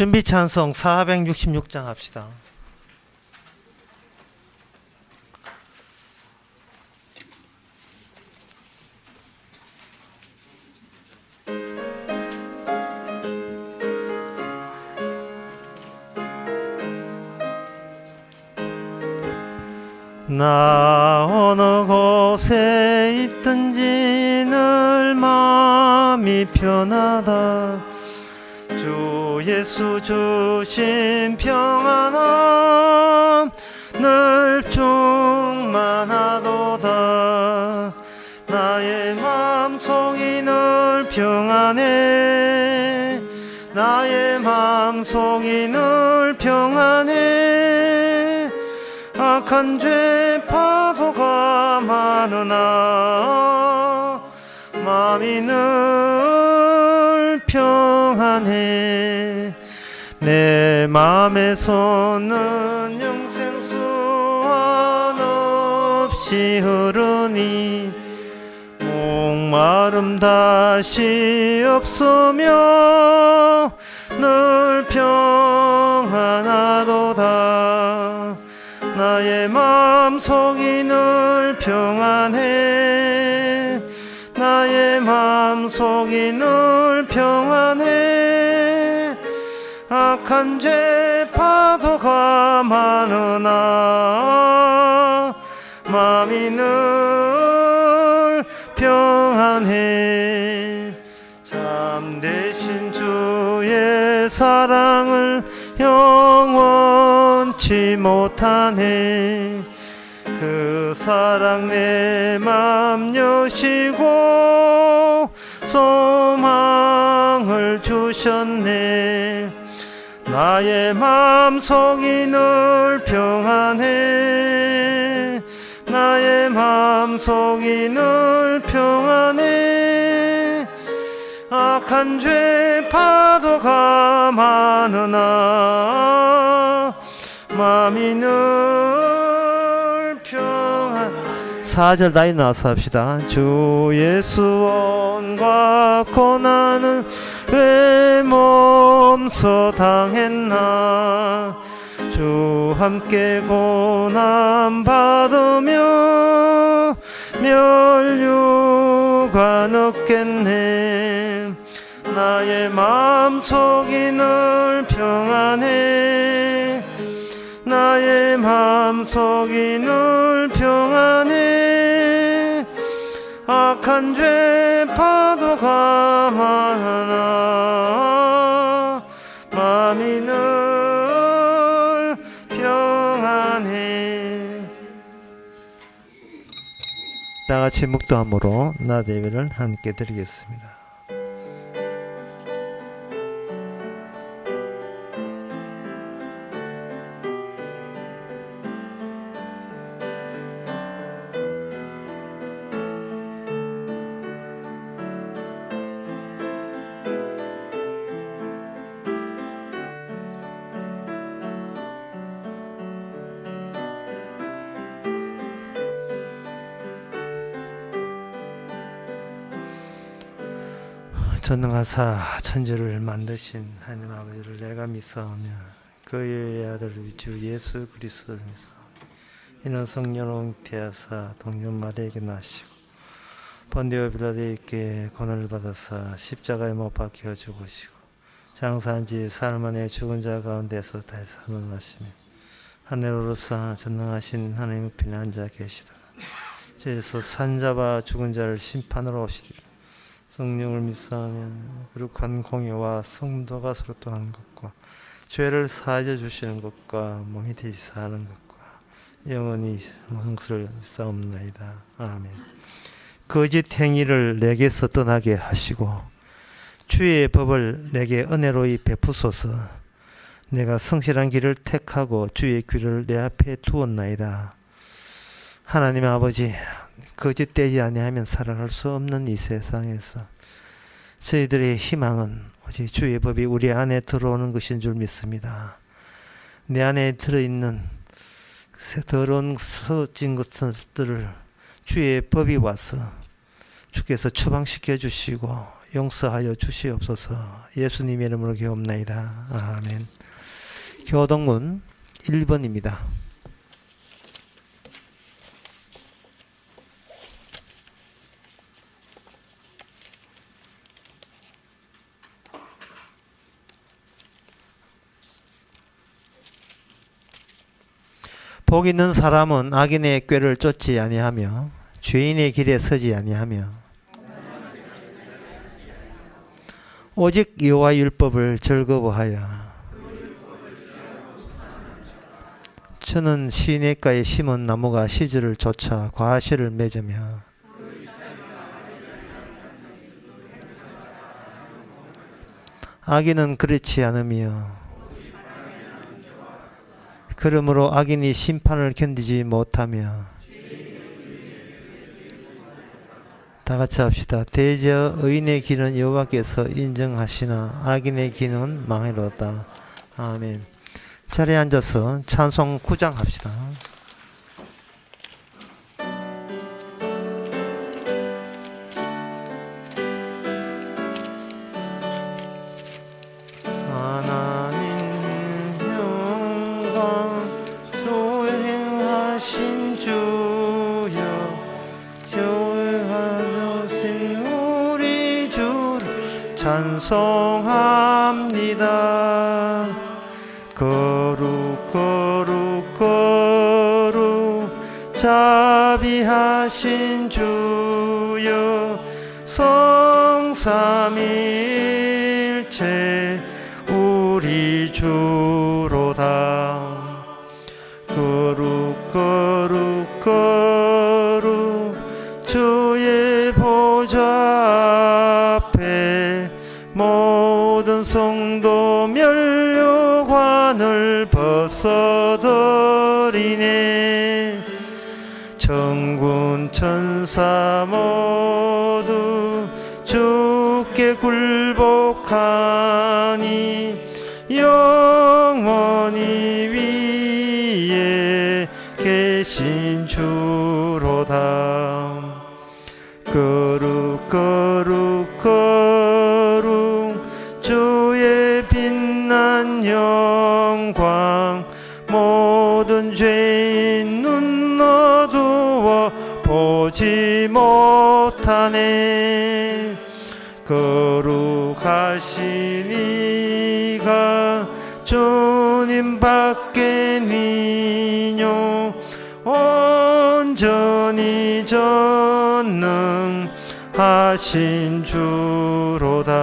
준비 찬송 466장 합시다. 나 어느 곳에 있든지 늘 마음이 편하다. 주 예수 주신 평안함 늘 충만하도다. 나의 마음속이 늘 평안해. 나의 마음속이 늘 평안해. 악한 죄 파도가 많으나 마음이 늘 평안해. 내 마음에서는 영생수와 없이 흐르니 목마름 다시 없으며 늘 평안하도다. 나의 마음속이 늘 평안해. 나의 마음속이 늘 평안해. 악한 죄 파도가 많으나 마음이 늘 평안해. 참되신 주의 사랑을 영원치 못하네. 그 사랑 내 맘 여시고 소망을 주셨네. 나의 마음속이 늘 평안해. 나의 마음속이 늘 평안해. 악한 죄 파도가 많으나 마음이 늘 평안. 4절 다시 나와서 합시다. 주 예수 원과 고난을 왜 몸소 당했나. 주 함께 고난 받으며 멸류관 얻겠네. 나의 마음속이 늘 평안해. 나의 마음속이 늘 평안해. 악한 죄 파도가 많아 마음이 늘 평안해. 다같이 묵도함으로 나 예배를 함께 드리겠습니다. 전능하사 천지를 만드신 하나님 아버지를 내가 믿사오며 그의 아들 주 예수 그리스도를 믿사오며 이는 성령으로 잉태하사 동정 마리아에게 나시고 본디오 빌라도에게 고난을 받아사 십자가에 못 박혀 죽으시고 장사한 지 사흘 만에 죽은 자 가운데서 다시 살아나시며 하늘로서 전능하신 하나님 우편에 앉아 계시다가 주에서 산자와 죽은 자를 심판으로 오시리라. 성령을 믿사하며 거룩한 공예와 성도가 서로 떠나는 것과 죄를 사하여 주시는 것과 몸이 되지 사는 것과 영원히 영생을 믿사옵나이다. 아멘. 거짓 행위를 내게서 떠나게 하시고 주의 법을 내게 은혜로이 베푸소서. 내가 성실한 길을 택하고 주의 귀를 내 앞에 두었나이다. 하나님 아버지, 거짓되지 아니하면 살아갈 수 없는 이 세상에서 저희들의 희망은 오직 주의 법이 우리 안에 들어오는 것인 줄 믿습니다. 내 안에 들어있는 더러운 서진 것들을 주의 법이 와서 주께서 추방시켜 주시고 용서하여 주시옵소서. 예수님의 이름으로 기도옵나이다. 아멘. 교동문 1번입니다. 복 있는 사람은 악인의 꾀를 쫓지 아니하며 죄인의 길에 서지 아니하며 오직 여호와 율법을 즐거워하여 저는 시냇가에 심은 나무가 시절을 쫓아 과실을 맺으며 악인은 그렇지 않으며 그러므로 악인이 심판을 견디지 못하며 다 같이 합시다. 대저 의인의 길은 여호와께서 인정하시나 악인의 길은 망해로다. 아멘. 자리에 앉아서 찬송 9장 합시다. 찬송합니다. 거룩 거룩 거룩 자비하신 주여 성삼일체 우리 주로다. 거룩 거룩 거룩 주의 보좌 앞에 모든 성도 면류관을 벗어버리네. 천군 천사 모두 주께 굴복하니 영원히 위에 계신 주로다. 거룩 거룩 거룩 주의 빛난 영광 모든 죄인 눈 어두워 보지 못하네. 거룩하신 이가 주님 밖에 니뇨 온전히 전능하신 주로다.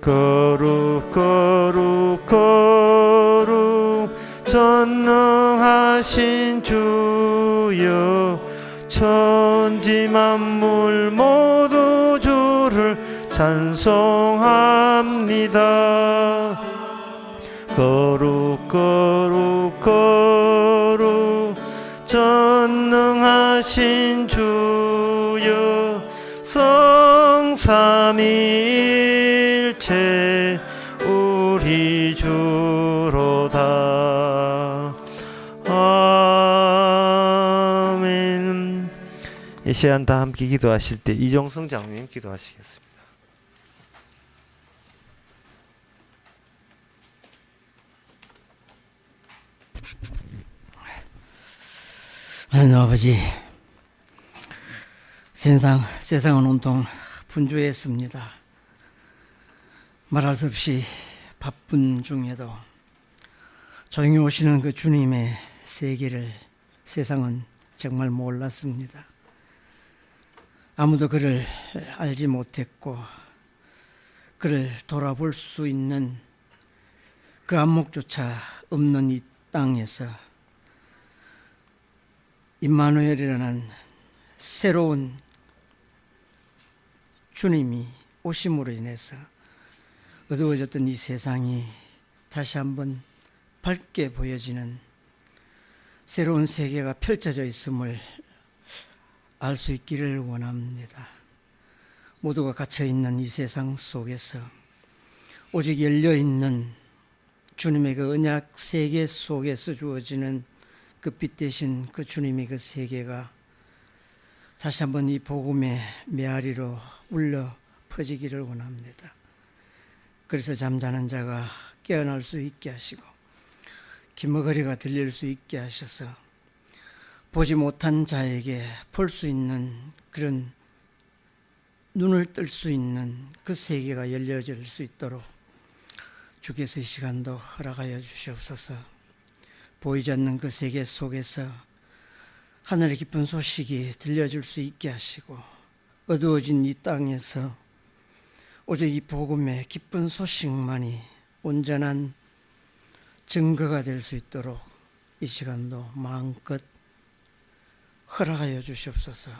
거룩 거룩 거룩 전능하신 주여 천지 만물 모두 주를 찬송합니다. 거룩 거룩 거룩 전능하신 주여 성삼일체 우리 주로다. 아멘. 이 시간 다 함께 기도하실 때 이종성 장로님 기도하시겠습니다. 하나님 아버지, 세상은 온통 분주했습니다. 말할 수 없이 바쁜 중에도 조용히 오시는 그 주님의 세계를 세상은 정말 몰랐습니다. 아무도 그를 알지 못했고 그를 돌아볼 수 있는 그 안목조차 없는 이 땅에서 임마누엘이라는 새로운 주님이 오심으로 인해서 어두워졌던 이 세상이 다시 한번 밝게 보여지는 새로운 세계가 펼쳐져 있음을 알 수 있기를 원합니다. 모두가 갇혀있는 이 세상 속에서 오직 열려있는 주님의 그 언약 세계 속에서 주어지는 그 빛 대신 그 주님의 그 세계가 다시 한번 이 복음의 메아리로 울려 퍼지기를 원합니다. 그래서 잠자는 자가 깨어날 수 있게 하시고 귀머거리가 들릴 수 있게 하셔서 보지 못한 자에게 볼 수 있는 그런 눈을 뜰 수 있는 그 세계가 열려질 수 있도록 주께서 이 시간도 허락하여 주시옵소서. 보이지 않는 그 세계 속에서 하늘의 기쁜 소식이 들려줄 수 있게 하시고 어두워진 이 땅에서 오직 이 복음의 기쁜 소식만이 온전한 증거가 될 수 있도록 이 시간도 마음껏 허락하여 주시옵소서.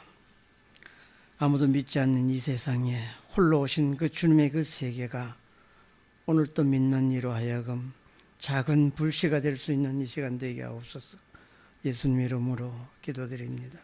아무도 믿지 않는 이 세상에 홀로 오신 그 주님의 그 세계가 오늘 또 믿는 이로 하여금 작은 불씨가 될 수 있는 이 시간 되게 하옵소서. 예수님 이름으로 기도드립니다.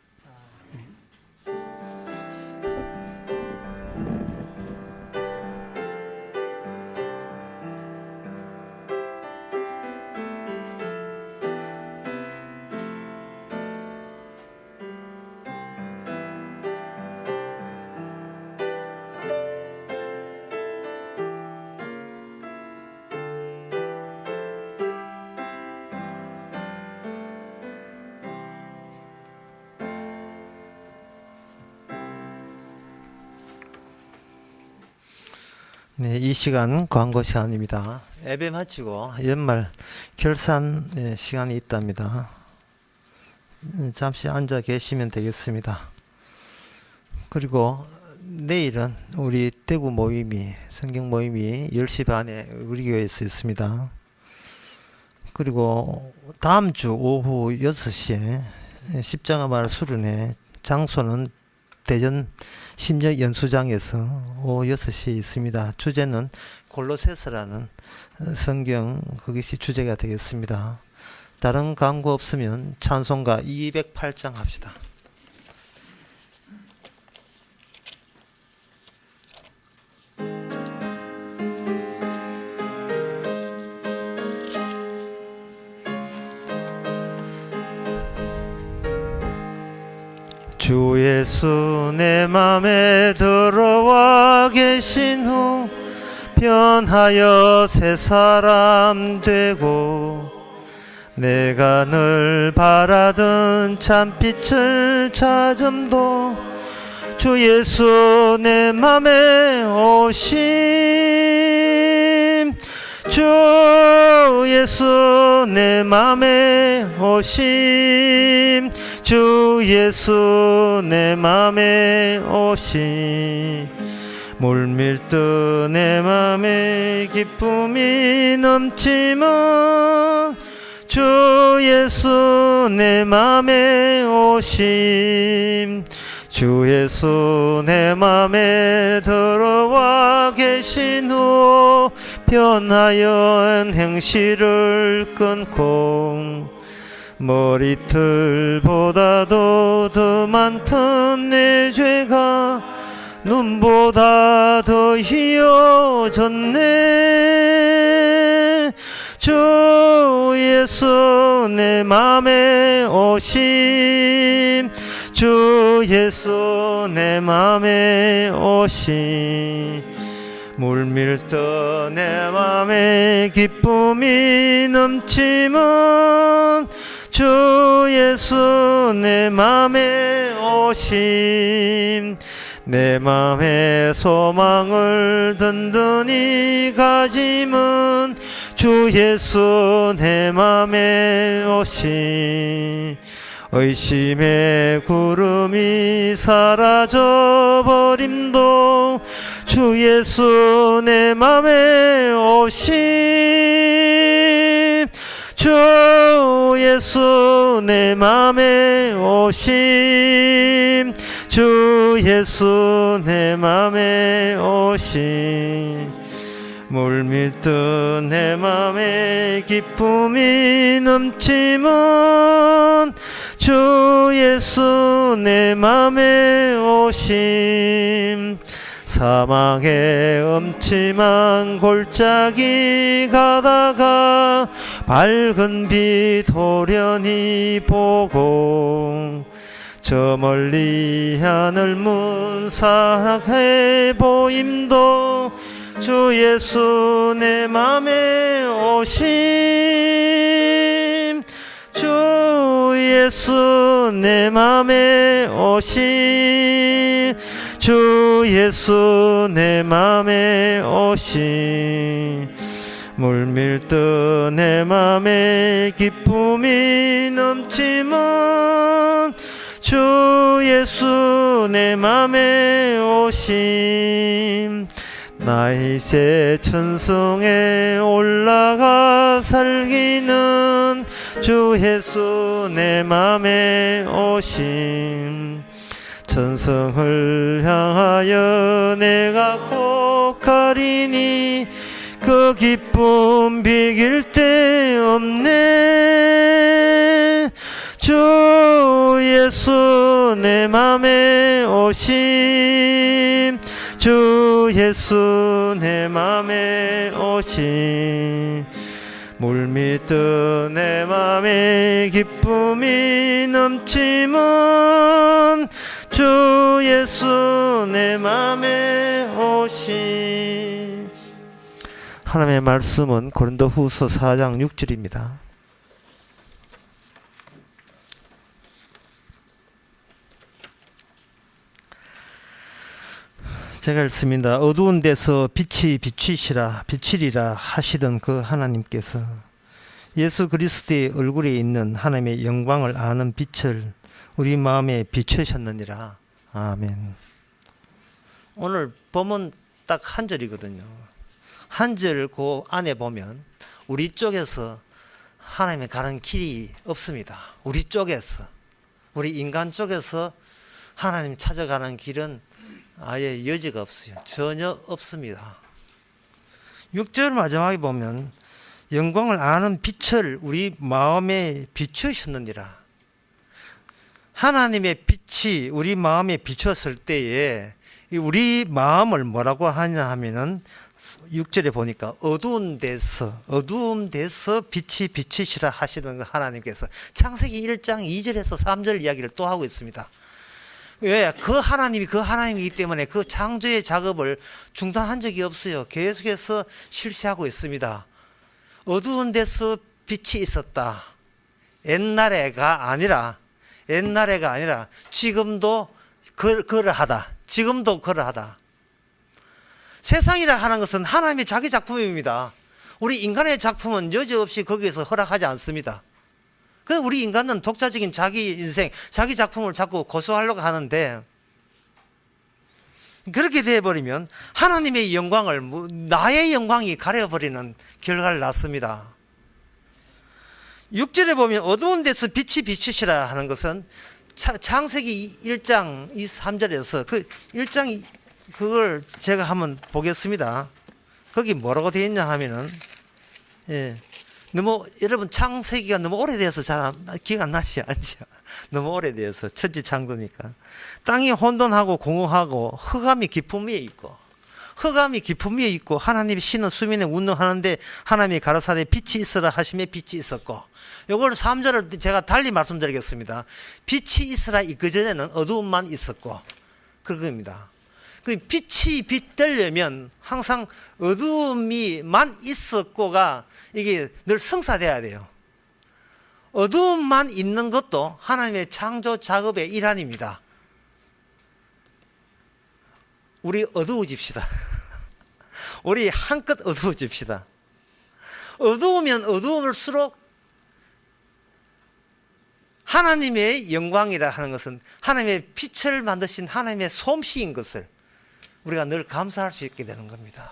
네, 이 시간 광고 시간입니다. 예배 마치고 연말 결산 시간이 있답니다. 잠시 앉아 계시면 되겠습니다. 그리고 내일은 우리 대구 모임이 성경 모임이 10시 반에 우리 교회에서 있습니다. 그리고 다음 주 오후 6시에 십자가 마을 수련회, 장소는 대전 심령 연수장에서 오후 6시에 있습니다. 주제는 골로새서라는 성경, 그것이 주제가 되겠습니다. 다른 광고 없으면 찬송가 208장 합시다. 주 예수 내 맘에 들어와 계신 후 변하여 새 사람 되고 내가 늘 바라던 참빛을 찾음도 주 예수 내 맘에 오심 주 예수 내 맘에 오심 주 예수 내 맘에 오심 물밀듯 내 맘에 기쁨이 넘치면 주 예수 내 맘에 오심 주 예수 내 맘에 들어와 계신 후 변하여 행실을 끊고 머리털보다도 더 많던 내 죄가 눈보다 더 희어졌네 주 예수 내 맘에 오심 주 예수 내 맘에 오심 물밀듯 내 맘에 기쁨이 넘치면 주 예수 내 맘에 오심 내 맘에 소망을 든든히 가지면 주 예수 내 맘에 오심 의심의 구름이 사라져 버림도 주 예수 내 맘에 오심 주 예수 내 맘에 오심 주 예수 내 맘에 오심 물밀듯 내 맘에 기쁨이 넘치면 주 예수 내 맘에 오심 사망의 음침한 골짜기 가다가 밝은 빛 호련히 보고 저 멀리 하늘 문사락해 보임도 주 예수 내 맘에 오심 주 예수 내 맘에 오심 주 예수 내 맘에 오심 물밀듯 내 맘에 기쁨이 넘치면 주 예수 내 맘에 오심 나 이제 천성에 올라가 살기는 주 예수 내 맘에 오심 천성을 향하여 내가 꼭 가리니 그 기쁨 비길 데 없네 주 예수 내 맘에 오심 주 예수 내 맘에 오심 물밀듯 내 맘에 기쁨이 넘치면 주 예수 내 맘에 오심. 하나님의 말씀은 고린도후서 4장 6절입니다. 제가 읽습니다. 어두운 데서 빛이 비치리라 하시던 그 하나님께서 예수 그리스도의 얼굴에 있는 하나님의 영광을 아는 빛을 우리 마음에 비추셨느니라. 아멘. 오늘 본문 딱 한 절이거든요. 한 절 그 안에 보면 우리 쪽에서 하나님의 가는 길이 없습니다. 우리 쪽에서, 우리 인간 쪽에서 하나님 찾아가는 길은 아예 여지가 없어요. 전혀 없습니다. 6절 마지막에 보면 영광을 아는 빛을 우리 마음에 비추셨느니라. 하나님의 빛이 우리 마음에 비추었을 때에 우리 마음을 뭐라고 하냐 하면은 6절에 보니까 어두운 데서 빛이 비치시라 하시던 하나님께서 창세기 1장 2절에서 3절 이야기를 또 하고 있습니다. 왜? 그 하나님이기 때문에 그 창조의 작업을 중단한 적이 없어요. 계속해서 실시하고 있습니다. 어두운 데서 빛이 있었다. 옛날에가 아니라 지금도 그러하다. 지금도 그러하다. 세상이라 하는 것은 하나님의 자기 작품입니다. 우리 인간의 작품은 여지없이 거기에서 허락하지 않습니다. 그래서 우리 인간은 독자적인 자기 인생, 자기 작품을 자꾸 고수하려고 하는데 그렇게 되어버리면 하나님의 영광을 나의 영광이 가려버리는 결과를 낳습니다. 6절에 보면 어두운 데서 빛이 비치시라 하는 것은 창세기 1장 3절에서 그 1장 그걸 제가 한번 보겠습니다. 거기 뭐라고 되어 있냐 하면은 너무 여러분 창세기가 너무 오래돼서 잘 기억 안 나지 않죠? 너무 오래돼서 천지창조니까 땅이 혼돈하고 공허하고 흑암이 깊음 위에 있고 하나님이 신은 수면에 운동하는데 하나님이 가라사대 빛이 있으라 하심에 빛이 있었고 요걸 3절을 제가 달리 말씀드리겠습니다. 빛이 있으라 그전에는 어두움만 있었고 그겁니다. 그 빛이 빛되려면 항상 어두움이만 있었고가 이게 늘 성사돼야 돼요. 어두움만 있는 것도 하나님의 창조 작업의 일환입니다. 우리 어두워집시다. 우리 한껏 어두워집시다. 어두우면 어두울수록 하나님의 영광이라 하는 것은 하나님의 빛을 만드신 하나님의 솜씨인 것을 우리가 늘 감사할 수 있게 되는 겁니다.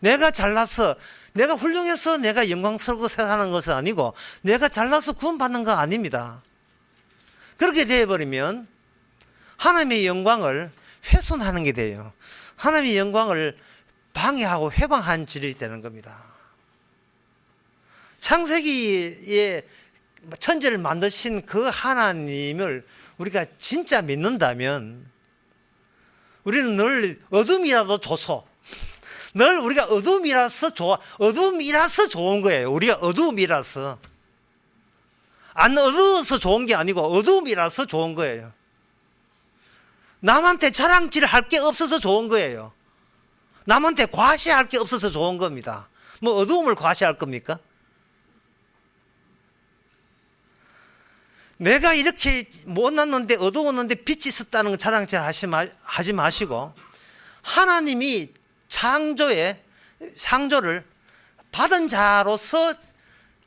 내가 잘나서, 내가 훌륭해서 내가 영광스럽고 사는 것은 아니고 내가 잘나서 구원받는 거 아닙니다. 그렇게 되어버리면 하나님의 영광을 훼손하는 게 돼요. 하나님의 영광을 방해하고 회방한 질이 되는 겁니다. 창세기에 천지를 만드신 그 하나님을 우리가 진짜 믿는다면 우리는 늘 어둠이라도 줘서 늘 우리가 어둠이라서 좋은 거예요. 우리가 어둠이라서 안 어두워서 좋은 게 아니고 어두움이라서 좋은 거예요. 남한테 자랑질 할 게 없어서 좋은 거예요. 남한테 과시할 게 없어서 좋은 겁니다. 뭐 어두움을 과시할 겁니까? 내가 이렇게 못났는데 어두웠는데 빛이 있었다는 자랑질 하지 마시고, 하나님이 창조를 받은 자로서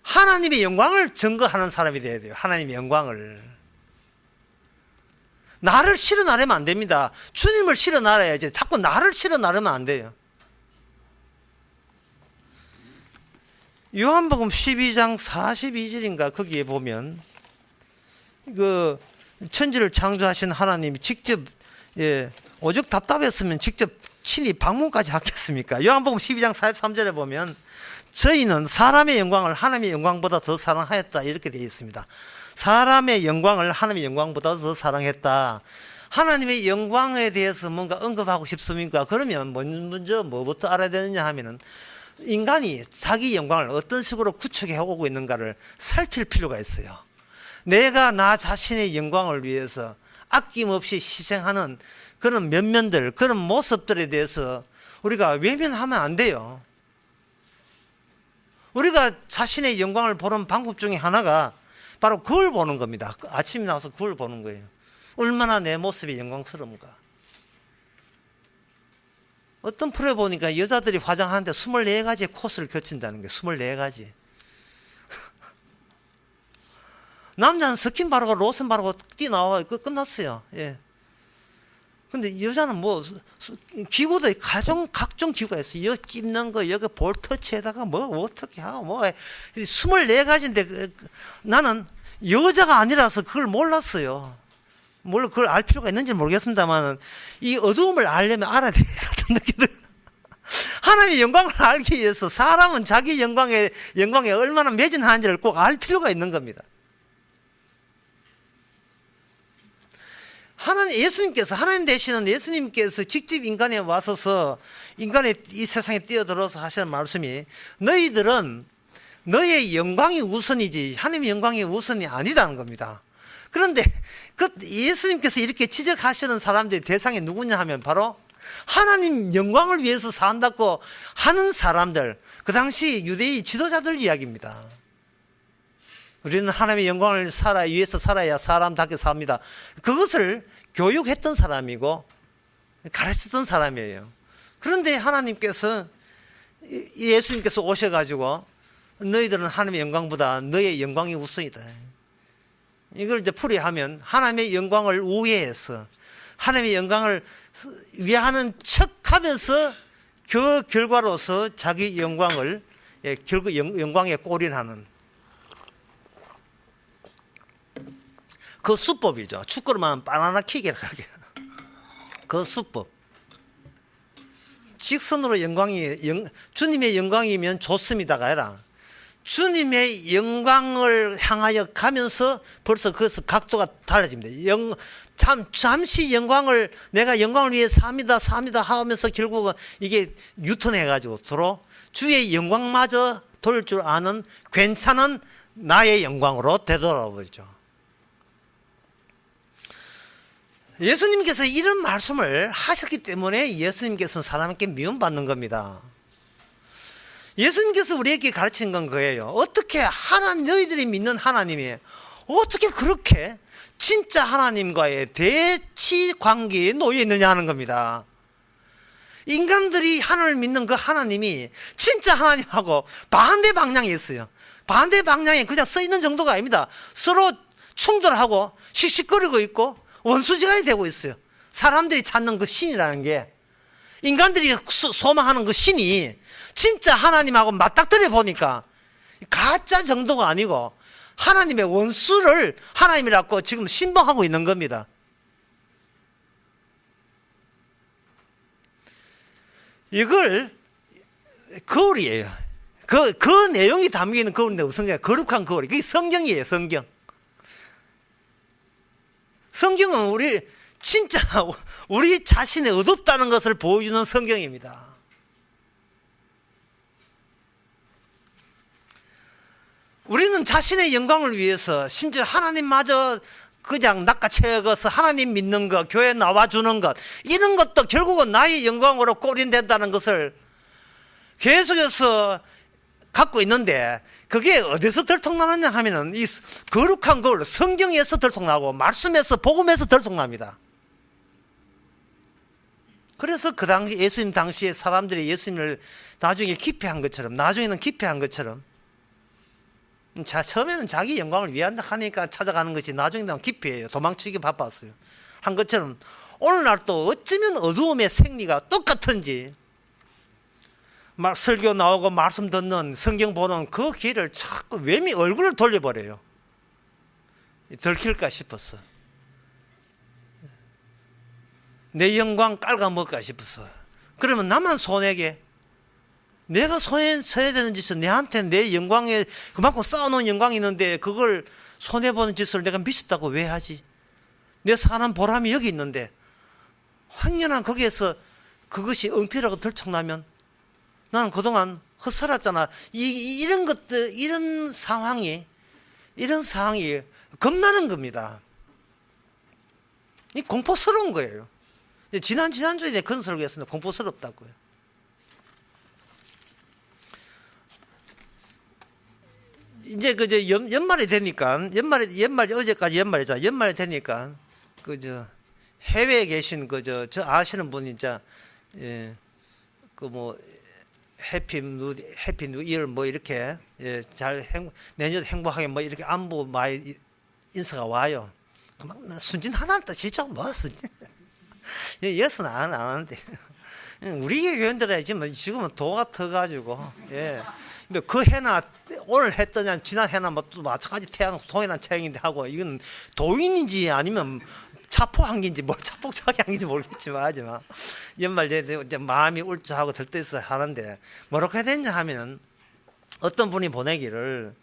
하나님의 영광을 증거하는 사람이 되어야 돼요. 하나님의 영광을. 나를 실어 나르면 안 됩니다. 주님을 실어 나르야지. 자꾸 나를 실어 나르면 안 돼요. 요한복음 12장 42절인가 거기에 보면 그 천지를 창조하신 하나님이 직접, 오죽 답답했으면 직접 친히 방문까지 하겠습니까? 요한복음 12장 43절에 보면 저희는 사람의 영광을 하나님의 영광보다 더 사랑하였다, 이렇게 되어 있습니다. 사람의 영광을 하나님의 영광보다 더 사랑했다. 하나님의 영광에 대해서 뭔가 언급하고 싶습니까? 그러면 먼저 뭐부터 알아야 되느냐 하면은, 인간이 자기 영광을 어떤 식으로 구축해 오고 있는가를 살필 필요가 있어요. 내가 나 자신의 영광을 위해서 아낌없이 희생하는 그런 면면들, 그런 모습들에 대해서 우리가 외면하면 안 돼요. 우리가 자신의 영광을 보는 방법 중에 하나가 바로 거울 보는 겁니다. 아침에 나와서 거울 보는 거예요. 얼마나 내 모습이 영광스러운가. 어떤 프로에 보니까 여자들이 화장하는데 24가지의 코스를 거친다는 거예요. 24가지. 남자는 스킨 바르고 로션 바르고 뛰어나와 끝났어요. 예. 근데 여자는 뭐 기구도 각종 기구가 있어요. 여기 찝는 거, 여기 볼 터치에다가 뭐 어떻게 하고 뭐 24가지인데 나는 여자가 아니라서 그걸 몰랐어요. 물론 그걸 알 필요가 있는지 모르겠습니다만, 이 어두움을 알려면 알아야 될 것 같은 느낌이 들어요. 하나님의 영광을 알기 위해서 사람은 자기 영광에 얼마나 매진하는지를 꼭 알 필요가 있는 겁니다. 하나님 되시는 예수님께서 직접 인간에 와서서 인간의 이 세상에 뛰어들어서 하시는 말씀이, 너희들은 너의 영광이 우선이지 하나님의 영광이 우선이 아니다는 겁니다. 그런데 그 예수님께서 이렇게 지적하시는 사람들의 대상이 누구냐 하면 바로 하나님 영광을 위해서 산다고 하는 사람들, 그 당시 유대의 지도자들 이야기입니다. 우리는 하나님의 영광을 위해서 살아야 사람답게 삽니다. 그것을 교육했던 사람이고 가르쳤던 사람이에요. 그런데 예수님께서 오셔가지고 너희들은 하나님의 영광보다 너의 영광이 우선이다. 이걸 이제 풀이하면 하나님의 영광을 우회해서 하나님의 영광을 위하는 척하면서 그 결과로서 자기 영광을 결국 영광에 골인하는 그 수법이죠. 축구로 말하면 바나나 킥이라고 하게. 그 수법. 직선으로 주님의 영광이면 좋습니다가 아니라 주님의 영광을 향하여 가면서 벌써 거기서 각도가 달라집니다. 잠시 내가 영광을 위해 삽니다 하면서 결국은 이게 유턴해가지고 도로 주의 영광마저 돌 줄 아는 괜찮은 나의 영광으로 되돌아오죠. 예수님께서 이런 말씀을 하셨기 때문에 예수님께서는 사람에게 미움받는 겁니다. 예수님께서 우리에게 가르치는 건 거예요. 어떻게 너희들이 믿는 하나님이 어떻게 그렇게 진짜 하나님과의 대치 관계에 놓여 있느냐 하는 겁니다. 인간들이 하나님을 믿는 그 하나님이 진짜 하나님하고 반대 방향에 있어요. 반대 방향에 그냥 서 있는 정도가 아닙니다. 서로 충돌하고 씩씩거리고 있고 원수지간이 되고 있어요. 사람들이 찾는 그 신이라는 게, 인간들이 소망하는 그 신이 진짜 하나님하고 맞닥뜨려 보니까 가짜 정도가 아니고 하나님의 원수를 하나님이라고 지금 신봉하고 있는 겁니다. 이걸 거울이에요. 그 내용이 담기는 거울인데 무슨 게 거룩한 거울이, 그게 성경이에요. 성경은 우리 자신의 어둡다는 것을 보여주는 성경입니다. 우리는 자신의 영광을 위해서 심지어 하나님마저 그냥 낚아채어서 하나님 믿는 것, 교회 나와주는 것, 이런 것도 결국은 나의 영광으로 꼬린된다는 것을 계속해서 갖고 있는데, 그게 어디서 들통나느냐 하면은 이 거룩한 걸 성경에서 들통나고 말씀에서 복음에서 들통납니다. 그래서 그 당시 예수님 당시에 사람들이 예수님을 나중에 기피한 것처럼, 나중에는 기피한 것처럼, 처음에는 자기 영광을 위한다 하니까 찾아가는 것이 나중에는 기피해요. 도망치기 바빴어요. 한 것처럼 오늘날 또 어쩌면 어두움의 생리가 똑같은지, 막 설교 나오고 말씀 듣는 성경 보는 그 길을 자꾸 웸이 얼굴을 돌려버려요. 들킬까 싶어서, 내 영광 깔아먹을까 싶어서. 그러면 나만 손해게, 내가 손해쳐야 되는 짓은, 내한테 내 영광에 그만큼 쌓아놓은 영광이 있는데 그걸 손해보는 짓을 내가 미쳤다고 왜 하지? 내 사는 보람이 여기 있는데 황연한 거기에서 그것이 엉터리라고 들통나면 나는 그동안 헛살았잖아. 이런 것들, 이런 상황이 겁나는 겁니다. 이 공포스러운 거예요. 지난주에 내가 그런 설교했습니다. 공포스럽다고요. 이제 그저 연말이 되니까, 어제까지 연말이자, 연말이 되니까 그저 해외에 계신 저 아시는 분이 이제 해피 뉴 이어 뭐 이렇게 내년 행복하게 뭐 이렇게 안부 많이 인사가 와요. 막 순진 하나다 진짜 뭐 순진. 예수는 안 하는데 우리 교인들은 지금은 도가 터가지고 그 해나 오늘 했더냐 지난 해나 뭐 또 마찬가지 태양 동해나 태양인데 하고, 이건 도인인지 아니면 차포한기인지 뭐 차폭차기한기인지 모르겠지만 하지만 연말 이제 마음이 울적하고 들떠있어 하는데 뭐라고 해야 되냐 하면은, 어떤 분이 보내기를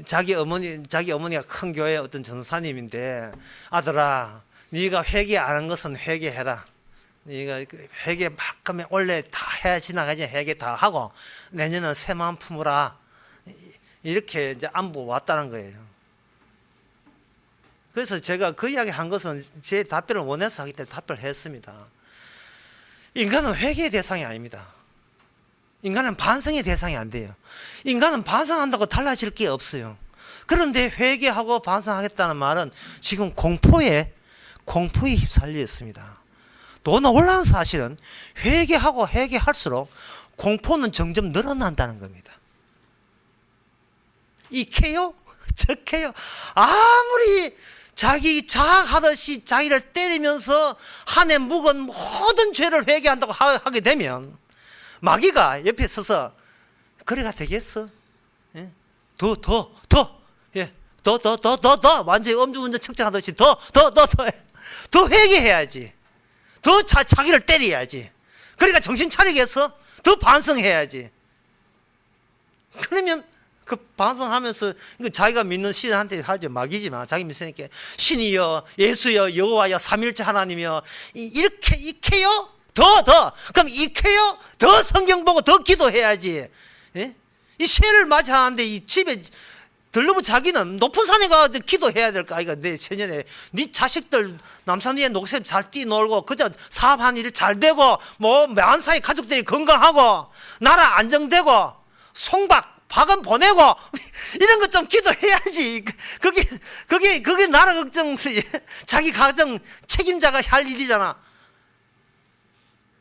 자기 어머니가 큰 교회 어떤 전사님인데, 아들아 네가 회개 안 한 것은 회개해라. 네가 회개 만큼에 원래 다 해 지나가지, 회개 다 하고 내년은 새 마음 품으라. 이렇게 이제 안부 왔다는 거예요. 그래서 제가 그 이야기 한 것은 제 답변을 원해서 하기 때문에 답변을 했습니다. 인간은 회개의 대상이 아닙니다. 인간은 반성의 대상이 안 돼요. 인간은 반성한다고 달라질 게 없어요. 그런데 회개하고 반성하겠다는 말은 지금 공포에 휩쓸려 있습니다. 더 놀라운 사실은 회개하고 회개할수록 공포는 점점 늘어난다는 겁니다. 이케요? 저케요? 아무리 자기 자학하듯이 자기를 때리면서 한 해 묵은 모든 죄를 회개한다고 하게 되면 마귀가 옆에 서서 그래가 되겠어? 더 완전히 음주운전 측정하듯이 더 회개해야지. 더 자기를 때려야지. 그러니까 정신 차리겠어? 더 반성해야지. 그러면 그 반성하면서 자기가 믿는 신한테 하죠. 마귀지만 자기 믿으니까 신이여 예수여 여호와여 삼일째 하나님이여 이렇게 익혀요? 더 그럼 익혀요? 더 성경 보고 더 기도해야지. 이 새해를 맞이하는데 이 집에 들러부 자기는 높은 산에 가서 기도해야 될까? 아이가 내 새년에 네 자식들 남산 위에 녹색 잘 뛰놀고 그저 사업한 일 잘 되고 뭐 만사의 가족들이 건강하고 나라 안정되고 박은 보내고 이런 것 좀 기도해야지. 그게 나라 걱정, 자기 가정 책임자가 할 일이잖아.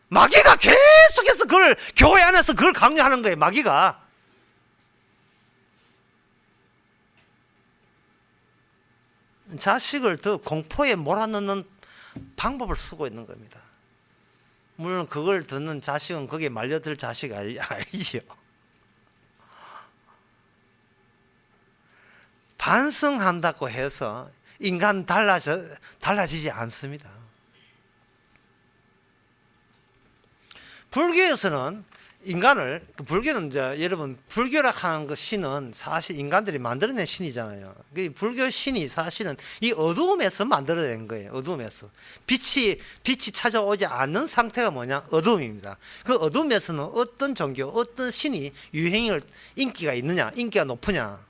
마귀가 계속해서 그걸 교회 안에서 그걸 강요하는 거예요. 마귀가. 자식을 더 공포에 몰아넣는 방법을 쓰고 있는 겁니다. 물론 그걸 듣는 자식은 거기에 말려들 자식 아니지요. 반성한다고 해서 인간 달라지지 않습니다. 불교에서는 인간을, 불교는 이제 여러분, 불교라 하는 그 신은 사실 인간들이 만들어낸 신이잖아요. 그 불교 신이 사실은 이 어두움에서 만들어낸 거예요. 어두움에서. 빛이 찾아오지 않는 상태가 뭐냐? 어두움입니다. 그 어두움에서는 어떤 종교, 어떤 신이 유행을, 인기가 있느냐? 인기가 높으냐?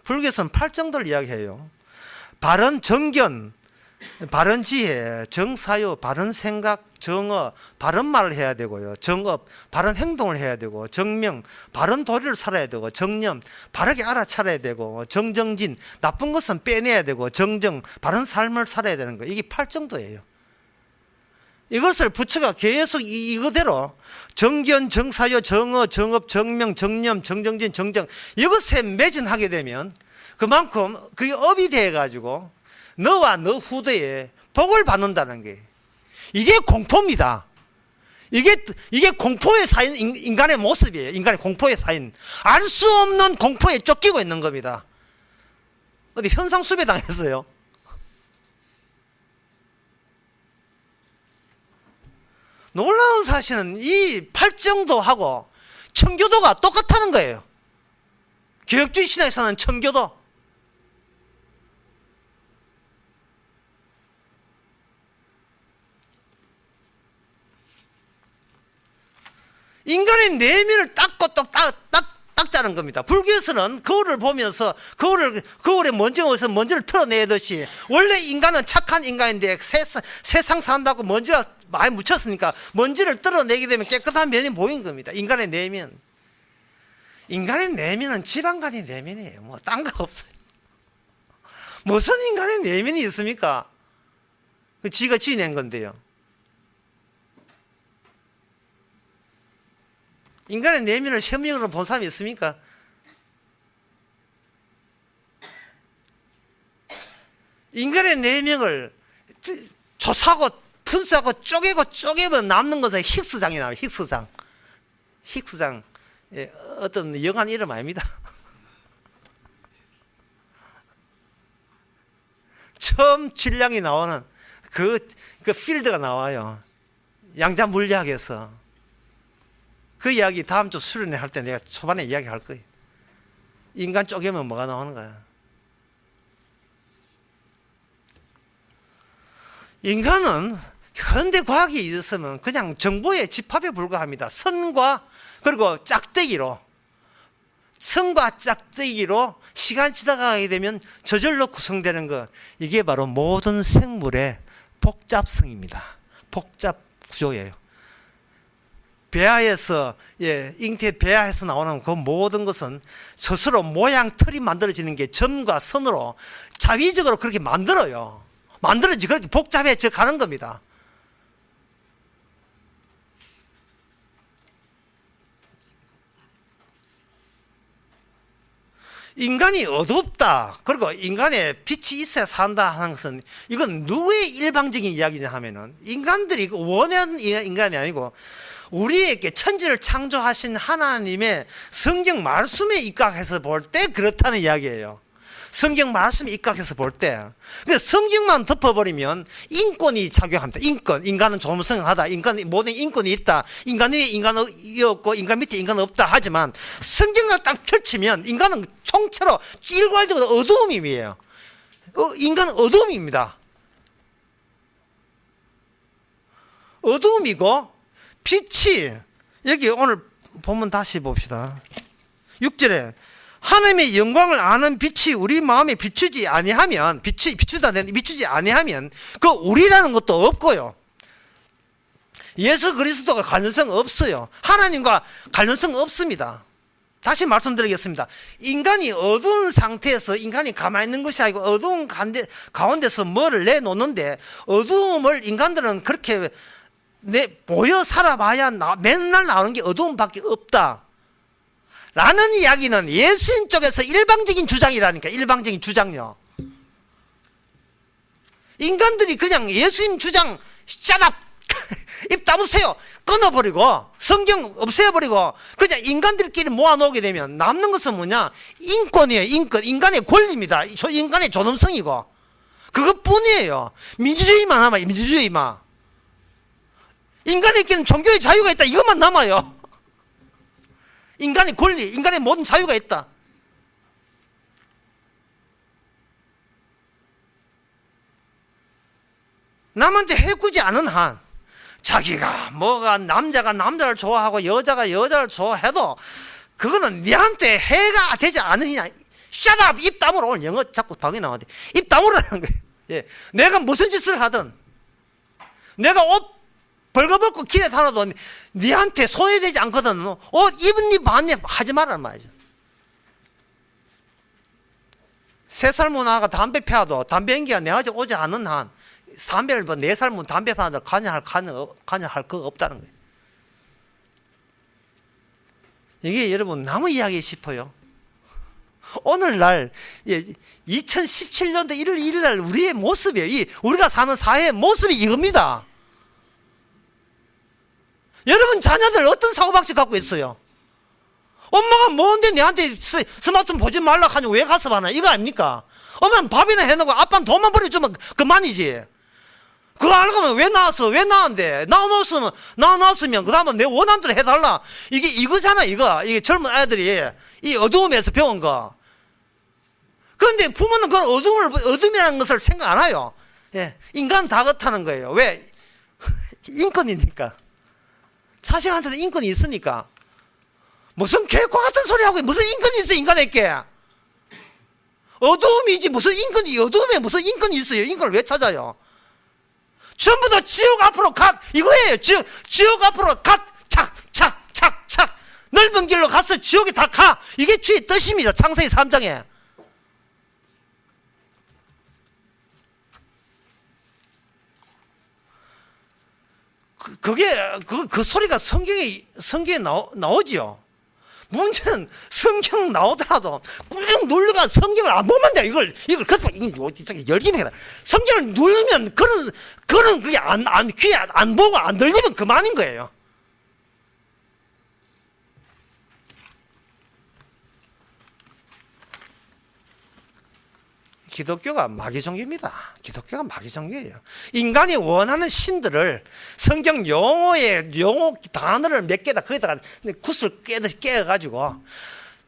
불교에서는 8정도를 이야기해요. 바른 정견, 바른 지혜, 정사유, 바른 생각, 정어, 바른 말을 해야 되고요. 정업, 바른 행동을 해야 되고, 정명, 바른 도리를 살아야 되고, 정념, 바르게 알아차려야 되고, 정정진, 나쁜 것은 빼내야 되고, 정정, 바른 삶을 살아야 되는 거예요. 이게 8정도예요. 이것을 부처가 계속 이거대로 정견, 정사유, 정어, 정업, 정명, 정념, 정정진, 정정 이것에 매진하게 되면 그만큼 그게 업이 돼가지고 너와 너 후대에 복을 받는다는 게 이게 공포입니다. 이게 공포의 사인, 인간의 모습이에요. 인간의 공포의 사인. 알 수 없는 공포에 쫓기고 있는 겁니다. 어디 현상수배 당했어요. 놀라운 사실은 이 팔정도하고 청교도가 똑같다는 거예요. 개혁주의 신학에서는 청교도. 인간의 내면을 닦자는 겁니다. 불교에서는 거울을 보면서 거울에 먼지가 어디서 먼지를 털어내듯이 원래 인간은 착한 인간인데 세상 산다고 먼지가 많이 묻혔으니까 먼지를 털어내게 되면 깨끗한 면이 보이는 겁니다. 인간의 내면. 인간의 내면은 지방간의 내면이에요. 뭐 딴 거 없어요. 무슨 인간의 내면이 있습니까? 지가 지어낸 건데요. 인간의 내면을 현명으로 본 사람이 있습니까? 인간의 내면을 조사하고 분석하고 쪼개면 남는 것은 힉스장이 나와요. 힉스장. 예, 어떤 영한 이름 아닙니다. 처음 질량이 나오는 그 필드가 나와요. 양자 물리학에서. 그 이야기 다음 주 수련회 할 때 내가 초반에 이야기 할 거예요. 인간 쪼개면 뭐가 나오는 거야? 인간은 현대 과학이 있었으면 그냥 정보의 집합에 불과합니다. 선과 그리고 짝대기로 시간 지나가게 되면 저절로 구성되는 것. 이게 바로 모든 생물의 복잡성입니다. 복잡 구조예요. 배아에서 잉태 배아에서 나오는 그 모든 것은 스스로 모양 틀이 만들어지는 게 점과 선으로 자위적으로 그렇게 만들어요. 만들어지 그렇게 복잡해져 가는 겁니다. 인간이 어둡다. 그리고 인간의 빛이 있어야 산다 하는 것은 이건 누구의 일방적인 이야기냐 하면은 인간들이 원하는 인간이 아니고 우리에게 천지를 창조하신 하나님의 성경 말씀에 입각해서 볼 때 그렇다는 이야기예요. 성경 말씀에 입각해서 볼 때. 성경만 덮어버리면 인권이 작용합니다. 인간은 존엄성하다. 모든 인권이 있다. 인간 위에 인간이 없고 인간 밑에 인간은 없다. 하지만 성경을 딱 펼치면 인간은 총체로 일괄적으로 어두움이에요. 인간은 어두움입니다. 어두움이고 빛이 여기 오늘 본문 다시 봅시다. 6절에 하나님의 영광을 아는 빛이 우리 마음에 비추지 아니하면 비추지 아니하면 그 우리라는 것도 없고요. 예수 그리스도가 관련성 없어요. 하나님과 관련성 없습니다. 다시 말씀드리겠습니다. 인간이 어두운 상태에서 인간이 가만히 있는 것이 아니고 어두운 가운데서 뭐를 내놓는데 어두움을 인간들은 그렇게 보여 살아봐야 맨날 나오는 게 어두움밖에 없다 라는 이야기는 예수님 쪽에서 일방적인 주장이라니까. 일방적인 주장요. 인간들이 그냥 예수님 주장 샷업 입 다무세요 끊어버리고 성경 없애버리고 그냥 인간들끼리 모아놓게 되면 남는 것은 뭐냐? 인권이에요. 인간의 권리입니다. 인간의 존엄성이고 그것뿐이에요. 민주주의만 하면 민주주의만. 인간에게는 종교의 자유가 있다. 이것만 남아요. 인간의 권리, 인간의 모든 자유가 있다. 남한테 해꾸지 않은 한 자기가 뭐가 남자가 남자를 좋아하고 여자가 여자를 좋아해도 그거는 니한테 해가 되지 않으냐. Shut up! 입 다물어. 오늘 영어 자꾸 방에 나왔는데 입 다물으라는 거예요. 예. 내가 무슨 짓을 하든 내가 옷 벌거벗고 길에 다녀도 니한테 소외되지 않거든. 옷 입은 니 반에 하지 말라는 말이죠. 3살 문화가 담배 피워도 담배 연기가 내 아직 오지 않은 한 담배를 4살 문 담배 피워도 관여할 거 없다는 거예요. 이게 여러분 나무 이야기 싶어요. 오늘날 2017년도 1월 1일 날 우리의 모습이에요. 우리가 사는 사회의 모습이 이겁니다. 여러분 자녀들 어떤 사고방식 갖고 있어요? 엄마가 뭔데 내한테 스마트폰 보지 말라 하니 왜 가서 봐나? 이거 아닙니까? 엄마는 밥이나 해놓고 아빠는 돈만 벌어주면 그만이지. 그거 알고면 왜 나왔어? 왜 나왔는데? 나왔으면 그 다음에 내 원하는 대로 해달라. 이게 이거잖아, 이거. 이게 젊은 아이들이 이 어두움에서 배운 거. 그런데 부모는 그 어둠이라는 것을 생각 안 해요. 예. 인간은 다 그렇다는 거예요. 왜? 인권이니까. 자식한테도 인권이 있으니까. 무슨 개코 같은 소리 하고 무슨 인권이 있어, 인간에게. 어두움이지 무슨 인권이, 어두움에 무슨 인권이 있어요. 인권을 왜 찾아요? 전부 다 지옥 앞으로 갓 이거예요. 지옥 앞으로 갓 착 넓은 길로 가서 지옥에 다 가. 이게 주의 뜻입니다. 창세기 3장에. 그 소리가 성경에 나오지요. 문제는 성경 나오더라도 꾹 눌러가 성경을 안 보면 돼. 이걸 열기해라. 성경을 누르면 그런 그게 귀에 안 보고 안 들리면 그만인 거예요. 기독교가 마귀 종교입니다. 기독교가 마귀 종교예요. 인간이 원하는 신들을 성경 용어 단어를 몇 개다 거기다가 굿을 깨가지고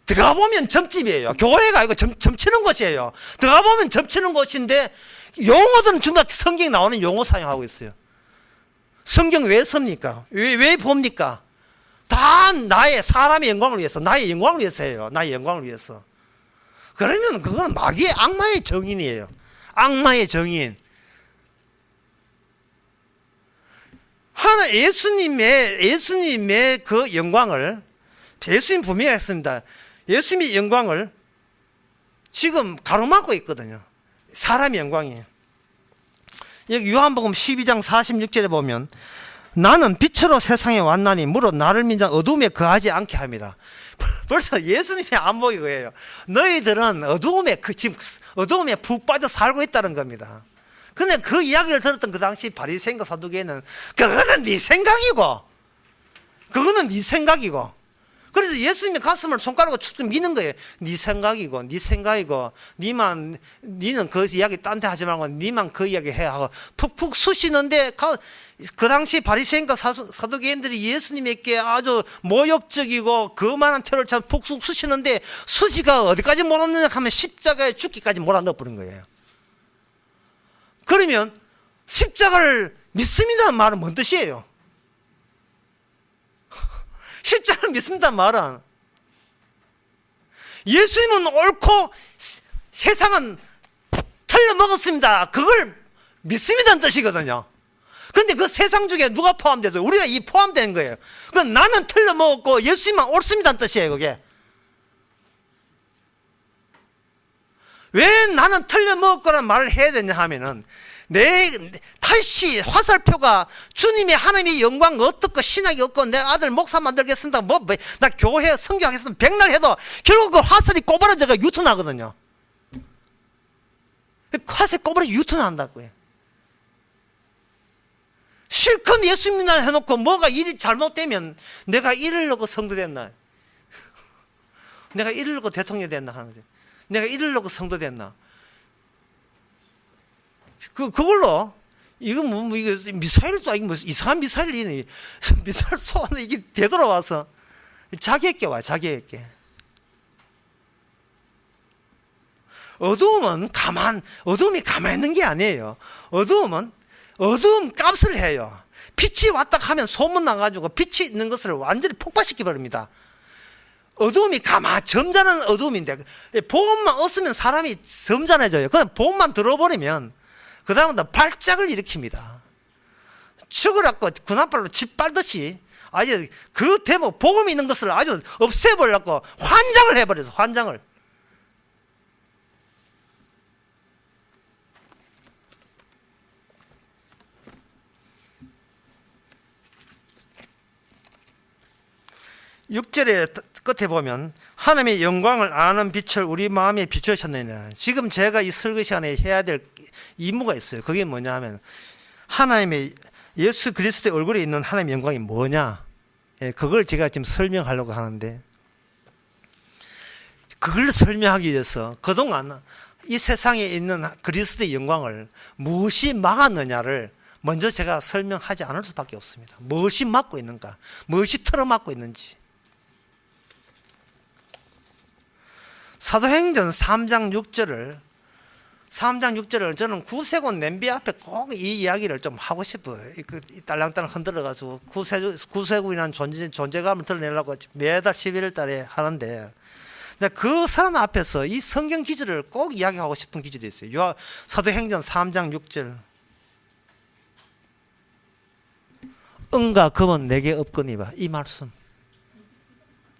들어가 보면 점집이에요. 교회가 이거 점치는 곳이에요. 들어가 보면 점치는 곳인데 용어들은 전부 다 성경에 나오는 용어 사용하고 있어요. 성경 왜 씁니까? 왜 봅니까? 다 사람의 영광을 위해서, 나의 영광을 위해서 해요. 나의 영광을 위해서. 그러면 그건 마귀의 악마의 정인이에요. 악마의 정인. 예수님의 그 영광을, 예수님 분명히 했습니다. 예수님의 영광을 지금 가로막고 있거든요. 사람의 영광이에요. 여기 요한복음 12장 46절에 보면 나는 빛으로 세상에 왔나니 무릇 나를 믿는 어두움에 거하지 않게 합니다. 벌써 예수님의 안목이 그예요. 너희들은 지금 어두움에 푹 빠져 살고 있다는 겁니다. 근데 그 이야기를 들었던 그 당시 바리새인과 사두개인은 그거는 네 생각이고 그래서 예수님의 가슴을 손가락으로 축 미는 거예요. 네 생각이고 니는 그 이야기 딴 데 하지 말고 니만 그 이야기 해 하고 푹푹 쑤시는데 그 당시 바리새인과 사두개인들이 예수님에게 아주 모욕적이고 그만한 태도를 참 푹푹 쑤시는데 수지가 어디까지 몰아넣느냐 하면 십자가에 죽기까지 몰아넣어버린 거예요. 그러면 십자가를 믿습니다는 말은 뭔 뜻이에요? 십자가를 믿습니다는 말은 예수님은 옳고 세상은 틀려먹었습니다. 그걸 믿습니다는 뜻이거든요. 근데 그 세상 중에 누가 포함돼서 우리가 이 포함된 거예요. 그건 나는 틀려먹었고 예수님만 옳습니다는 뜻이에요. 그게 왜 나는 틀려먹었거라는 말을 해야 되냐 하면은 다시 화살표가 주님의 하나님의 영광 어떻고 신학이 없고 내 아들 목사 만들겠습니다. 나 교회 성경하겠습니다. 백날 해도 결국 그 화살이 꼬부라져가 유턴하거든요. 화살이 꼬부라져 유턴한다고요. 실컷 예수 믿나 해놓고 뭐가 일이 잘못되면 내가 이를 넣고 성도 됐나? 내가 이를 넣고 대통령이 됐나 하는 거죠. 내가 이를 넣고 성도 됐나? 그걸로 이거 뭐 이게 미사일도 아니고 뭐 이상한 미사일이 미사일 쏘는 이게 되돌아와서 자기에게 와 자기에게. 어두움이 가만히 있는 게 아니에요. 어두움 값을 해요. 빛이 왔다 하면 소문 나가지고 빛이 있는 것을 완전히 폭발시켜 버립니다. 어두움이 점잖은 어두움인데 복음만 없으면 사람이 점잖해져요. 그냥 복음만 들어버리면 그 다음부터 발작을 일으킵니다. 죽으라고 군합발로 짓밟듯이 아주 그 대목 복음이 있는 것을 아주 없애버리려고 환장을 해버려서 환장을. 육절의 끝에 보면 하나님의 영광을 아는 빛을 우리 마음에 비추셨느니라. 지금 제가 이 설교 시간에 해야 될 임무가 있어요. 그게 뭐냐 하면 하나님의 예수 그리스도의 얼굴에 있는 하나님의 영광이 뭐냐, 그걸 제가 지금 설명하려고 하는데, 그걸 설명하기 위해서 그동안 이 세상에 있는 그리스도의 영광을 무엇이 막았느냐를 먼저 제가 설명하지 않을 수밖에 없습니다. 무엇이 막고 있는가, 무엇이 틀어막고 있는지. 사도행전 3장 6절을 저는 구세군 냄비 앞에 꼭 이 이야기를 좀 하고 싶어요. 딸랑딸랑 흔들어가지고 구세군이라는 존재감을 드러내려고 매달 11월 달에 하는데, 그 사람 앞에서 이 성경 기절을 꼭 이야기하고 싶은 기절이 있어요. 사도행전 3장 6절. 은과 금은 내게 없거니와. 이 말씀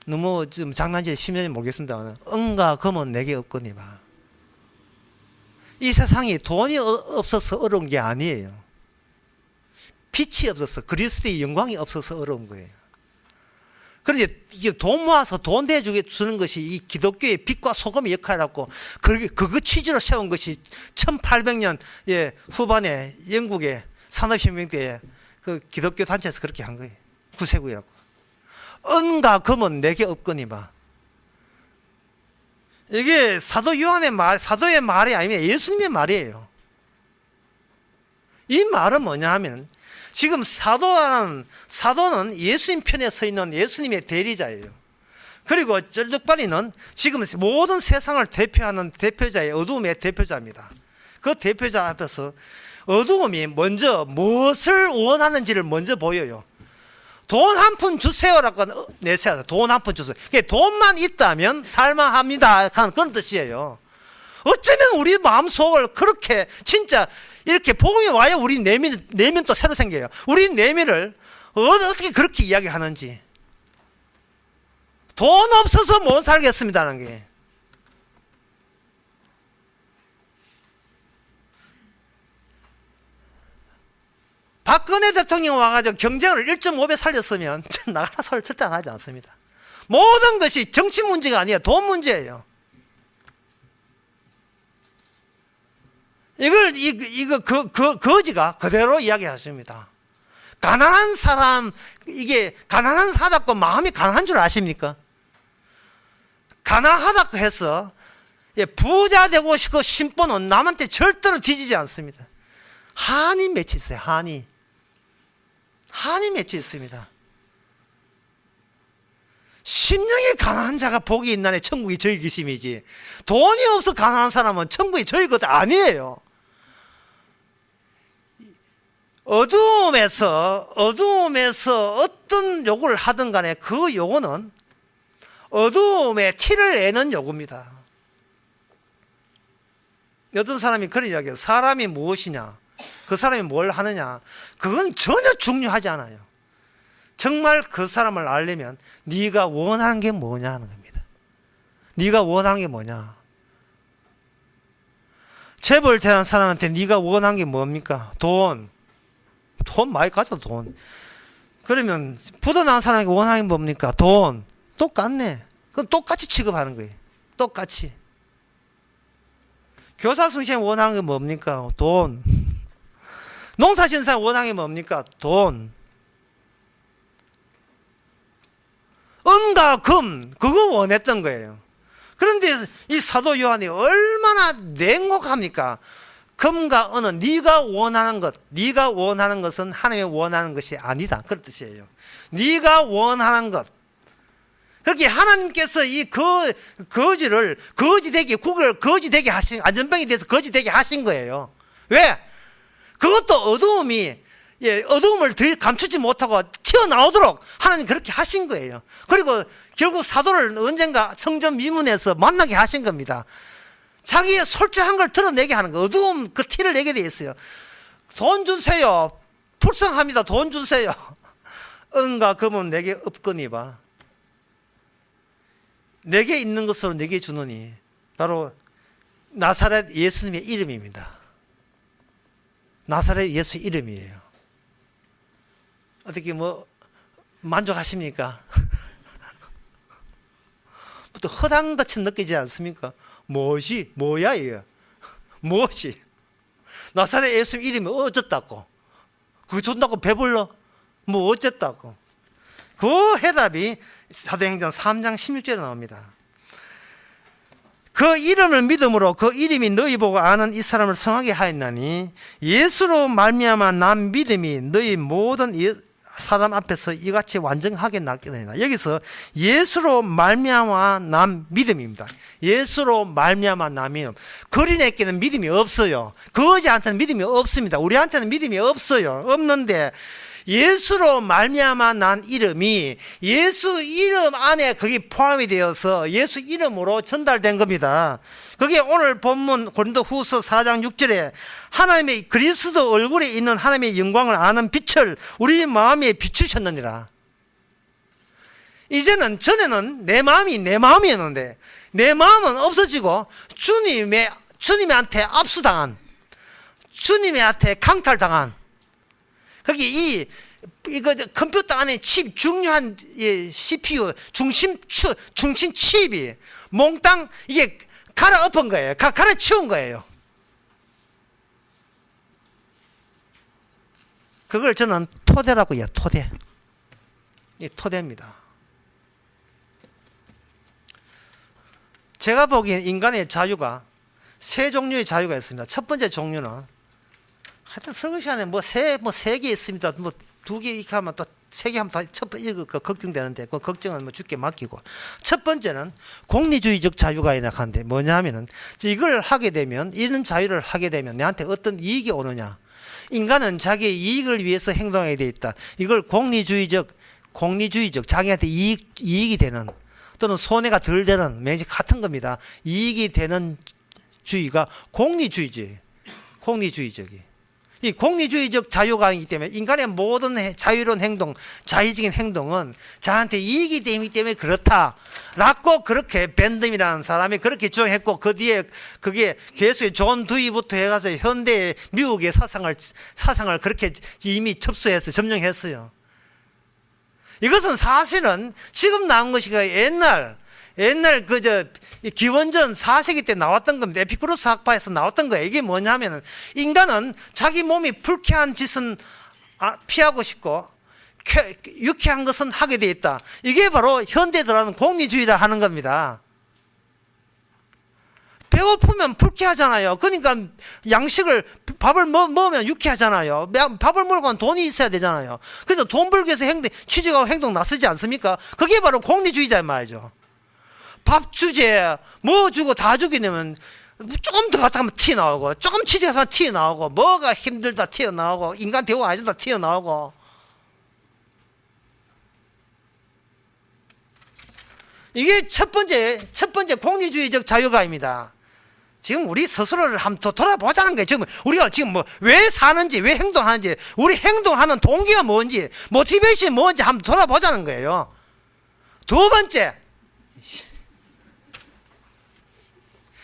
너무 좀 장난질 심연히 모르겠습니다. 은과 금은 내게 없거니와. 이 세상이 돈이 없어서 어려운 게 아니에요. 빛이 없어서, 그리스도의 영광이 없어서 어려운 거예요. 그런데 이게 돈 모아서 돈 대주는 것이 이 기독교의 빛과 소금의 역할이라고 그거 취지로 세운 것이 1800년 후반에 영국의 산업혁명 때에 그 기독교 단체에서 그렇게 한 거예요. 구세구이라고. 은과 금은 내게 없거니와. 이게 사도 요한의 말, 사도의 말이 아니면 예수님의 말이에요. 이 말은 뭐냐 하면, 지금 사도는 예수님 편에 서 있는 예수님의 대리자예요. 그리고 쩔뚝발이는 지금 모든 세상을 대표하는 대표자의 어두움의 대표자입니다. 그 대표자 앞에서 어두움이 먼저 무엇을 원하는지를 먼저 보여요. 돈 한 푼 주세요라고 내세요. 돈 한 푼 주세요. 돈만 있다면 살만합니다 하는 그런 뜻이에요. 어쩌면 우리 마음속을 그렇게 진짜 이렇게 복음이 와야 우리 내면 또 새로 생겨요. 우리 내면을 어떻게 그렇게 이야기하는지. 돈 없어서 못 살겠습니다는 게. 박근혜 대통령 와가지고 경쟁을 1.5배 살렸으면 나가라 소리를 절대 안 하지 않습니다. 모든 것이 정치 문제가 아니에요. 돈 문제예요. 거지가 그대로 이야기하십니다. 가난한 사람, 이게 가난한 사답고 마음이 가난한 줄 아십니까? 가난하다고 해서 부자 되고 싶고 심보는 남한테 절대로 뒤지지 않습니다. 한이 맺혀 있어요. 한이 맺혀 있습니다. 심령이 가난한 자가 복이 있나니 천국이 저희 기심이지, 돈이 없어 가난한 사람은 천국이 저희 것 아니에요. 어두움에서 어떤 요구를 하든 간에 그 요구는 어두움에 티를 내는 요구입니다. 어떤 사람이 그런 이야기해요. 사람이 무엇이냐, 그 사람이 뭘 하느냐, 그건 전혀 중요하지 않아요. 정말 그 사람을 알려면 네가 원하는 게 뭐냐 하는 겁니다. 네가 원하는 게 뭐냐. 재벌 대한 사람한테 네가 원하는 게 뭡니까? 돈 많이 가져. 돈. 그러면 부도 난 사람에게 원하는 게 뭡니까? 돈. 똑같네. 그건 똑같이 취급하는 거예요. 똑같이. 교사 선생님 원하는 게 뭡니까? 돈. 농사 짓는 사람 원하는 게 뭡니까? 돈. 은과 금, 그거 원했던 거예요. 그런데 이 사도 요한이 얼마나 냉혹합니까? 금과 은은 네가 원하는 것은 하나님이 원하는 것이 아니다. 그런 뜻이에요. 네가 원하는 것. 그렇게 하나님께서 이 거지를 거지되게 하신, 안전병이 돼서 거지되게 하신 거예요. 왜? 그것도 어두움을 더 감추지 못하고 튀어나오도록 하나님 그렇게 하신 거예요. 그리고 결국 사도를 언젠가 성전 미문에서 만나게 하신 겁니다. 자기의 솔직한 걸 드러내게 하는 거, 어두움 그 티를 내게 돼 있어요. 돈 주세요. 불쌍합니다. 돈 주세요. 은과 금은 내게 없거니와 내게 있는 것으로 내게 주노니, 바로 나사렛 예수님의 이름입니다. 나사렛 예수 이름이에요. 어떻게 만족하십니까? 또 허당같이 느끼지 않습니까? 뭐야 이거? 무엇이? 나사렛 예수 이름이 어쨌다고? 그거 준다고 배불러? 어쨌다고? 그 해답이 사도행전 3장 16절에 나옵니다. 그 이름을 믿음으로 그 이름이 너희 보고 아는 이 사람을 성하게 하였나니 예수로 말미암아 난 믿음이 너희 모든 사람 앞에서 이같이 완전하게 낫겠느니라. 여기서 예수로 말미암아 난 믿음입니다. 예수로 말미암아 난 믿음. 거린에게는 믿음이 없어요. 거지한테는 믿음이 없습니다. 우리한테는 믿음이 없어요. 없는데 예수로 말미암아 난 이름이 예수 이름 안에 그게 포함이 되어서 예수 이름으로 전달된 겁니다. 그게 오늘 본문 고린도후서 4장 6절에 하나님의 그리스도 얼굴에 있는 하나님의 영광을 아는 빛을 우리 마음에 비추셨느니라. 이제는 전에는 내 마음이었는데 내 마음은 없어지고 주님한테 압수당한, 주님한테 강탈당한, 거기 이거 컴퓨터 안에 칩, 중요한 CPU 중심 칩이 몽땅 이게 갈아엎은 거예요. 갈아치운 거예요. 그걸 저는 토대라고 해요. 토대. 이 토대입니다. 제가 보기엔 인간의 자유가 세 종류의 자유가 있습니다. 첫 번째 종류는 하여튼 설교 시간에 세 개 있습니다. 두 개 이렇게 하면 또 세 개 하면 다 첫 번째 이거 걱정되는데 그 걱정은 주께 맡기고, 첫 번째는 공리주의적 자유가 있는데 뭐냐 하면은 이걸 하게 되면, 이런 자유를 하게 되면 내한테 어떤 이익이 오느냐. 인간은 자기의 이익을 위해서 행동하게 돼 있다. 이걸 공리주의적 자기한테 이익이 되는 또는 손해가 덜 되는 매직 같은 겁니다. 이익이 되는 주의가 공리주의지. 공리주의적이. 이 공리주의적 자유가 있기 때문에 인간의 모든 자유로운 행동, 자의적인 행동은 저한테 이익이 되기 때문에 그렇다라고 그렇게 밴덤이라는 사람이 그렇게 주장했고, 그 뒤에 그게 계속 존 두이부터 해가서 현대 미국의 사상을 그렇게 이미 점령했어요. 이것은 사실은 지금 나온 것이 옛날 기원전 4세기 때 나왔던 겁니다. 에피쿠로스 학파에서 나왔던 거예요. 이게 뭐냐면은 인간은 자기 몸이 불쾌한 짓은 피하고 싶고 유쾌한 것은 하게 돼 있다. 이게 바로 현대들하는 공리주의라 하는 겁니다. 배고프면 불쾌하잖아요. 그러니까 밥을 먹으면 유쾌하잖아요. 밥을 먹으면 돈이 있어야 되잖아요. 그래서 돈 벌기 위해서 취직하고 행동 나서지 않습니까? 그게 바로 공리주의자 말이죠. 밥 주제 주고 다 주게 되면 조금 더 갔다 하면 튀어나오고, 조금 취직해서 튀어나오고, 뭐가 힘들다 튀어나오고, 인간 대우 안 해준다 튀어나오고. 이게 첫 번째 공리주의적 자유가입니다. 지금 우리 스스로를 한번 돌아보자는 거예요. 지금 우리가 지금 왜 사는지, 왜 행동하는지, 우리 행동하는 동기가 뭔지, 모티베이션이 뭔지 한번 돌아보자는 거예요. 두 번째,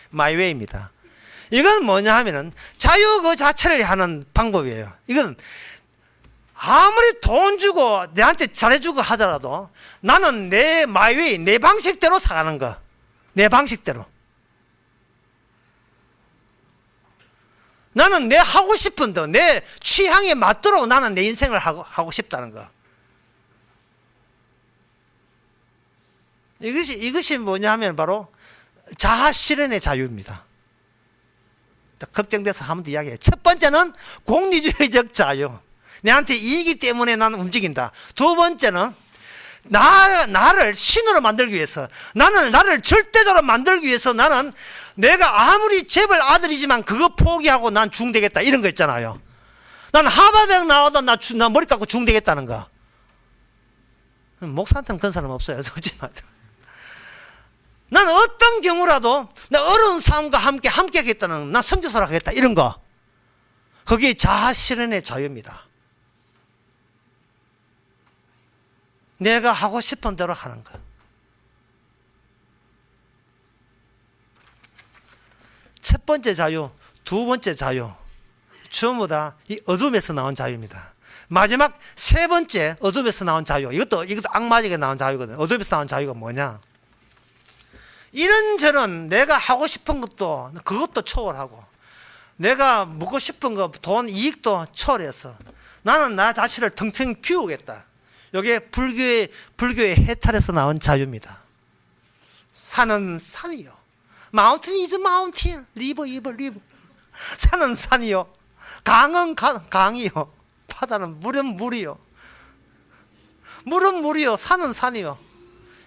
마이웨이입니다. 이건 뭐냐 하면은 자유 그 자체를 하는 방법이에요. 이건 아무리 돈 주고 내한테 잘해주고 하더라도 나는 내 마이웨이, 내 방식대로 살아가는 거. 내 방식대로. 나는 내 하고 싶은 거, 내 취향에 맞도록 나는 내 인생을 하고 싶다는 거. 이것이 뭐냐 하면 바로 자아 실현의 자유입니다. 걱정돼서 한 번 더 이야기해. 첫 번째는 공리주의적 자유. 내한테 이익이 때문에 나는 움직인다. 두 번째는 나를 신으로 만들기 위해서, 나를 절대적으로 만들기 위해서 나는 내가 아무리 재벌 아들이지만 그거 포기하고 난 중되겠다. 이런 거 있잖아요. 난 하버드 나와도 나 머리 깎고 중되겠다는 거. 목사한테는 그런 사람 없어요. 솔직히 말해. 난 어떤 경우라도 나 어려운 사람과 함께 하겠다는, 나 선교사로 하겠다. 이런 거. 그게 자아 실현의 자유입니다. 내가 하고 싶은 대로 하는 거. 첫 번째 자유, 두 번째 자유, 전부 다 이 어둠에서 나온 자유입니다. 마지막 세 번째 어둠에서 나온 자유. 이것도 악마적에 나온 자유거든. 어둠에서 나온 자유가 뭐냐? 이런저런 내가 하고 싶은 것도 그것도 초월하고, 내가 먹고 싶은 거, 돈, 이익도 초월해서 나는 나 자신을 텅텅 비우겠다. 이게 불교의 해탈에서 나온 자유입니다. 산은 산이요. Mountain is mountain. River. 산은 산이요. 강은 강이요. 바다는 물은 물이요. 물은 물이요. 산은 산이요.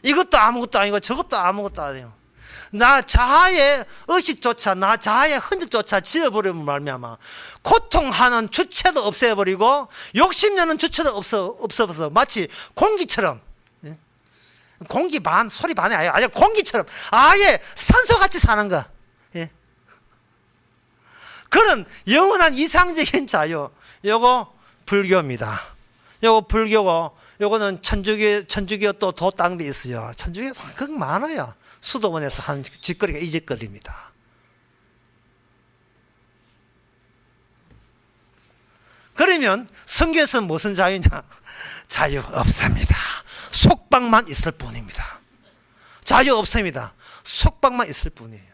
이것도 아무것도 아니고 저것도 아무것도 아니에요. 나 자아의 의식조차, 나 자아의 흔적조차 지어버리면 말미암아 고통하는 주체도 없애버리고 욕심내는 주체도 없어서 마치 공기처럼, 공기 반, 소리 반이 아니야. 공기처럼 아예 산소같이 사는 거. 그런 영원한 이상적인 자유. 요거 불교입니다. 요거 불교고, 요거는 천주교 또 딴 데 있어요. 천주교 그거 많아요. 수도원에서 하는 짓거리가 이 짓거리입니다. 그러면 성경에서는 무슨 자유냐? 자유 없습니다. 속박만 있을 뿐입니다. 자유 없습니다. 속박만 있을 뿐이에요.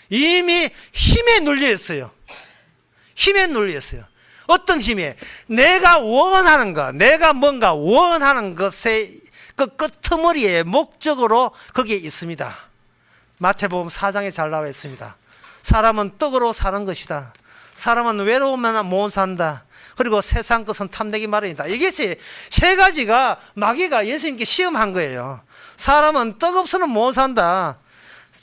이미 힘에 눌려 있어요. 힘에 눌려 있어요. 어떤 힘에? 내가 원하는 것, 내가 뭔가 원하는 것의 그 끄트머리에 목적으로 거기에 있습니다. 마태복음 4장에 잘 나와 있습니다. 사람은 떡으로 사는 것이다. 사람은 외로우면 못 산다. 그리고 세상 것은 탐내기 마련이다. 이것이 세 가지가 마귀가 예수님께 시험한 거예요. 사람은 떡 없어는 못 산다.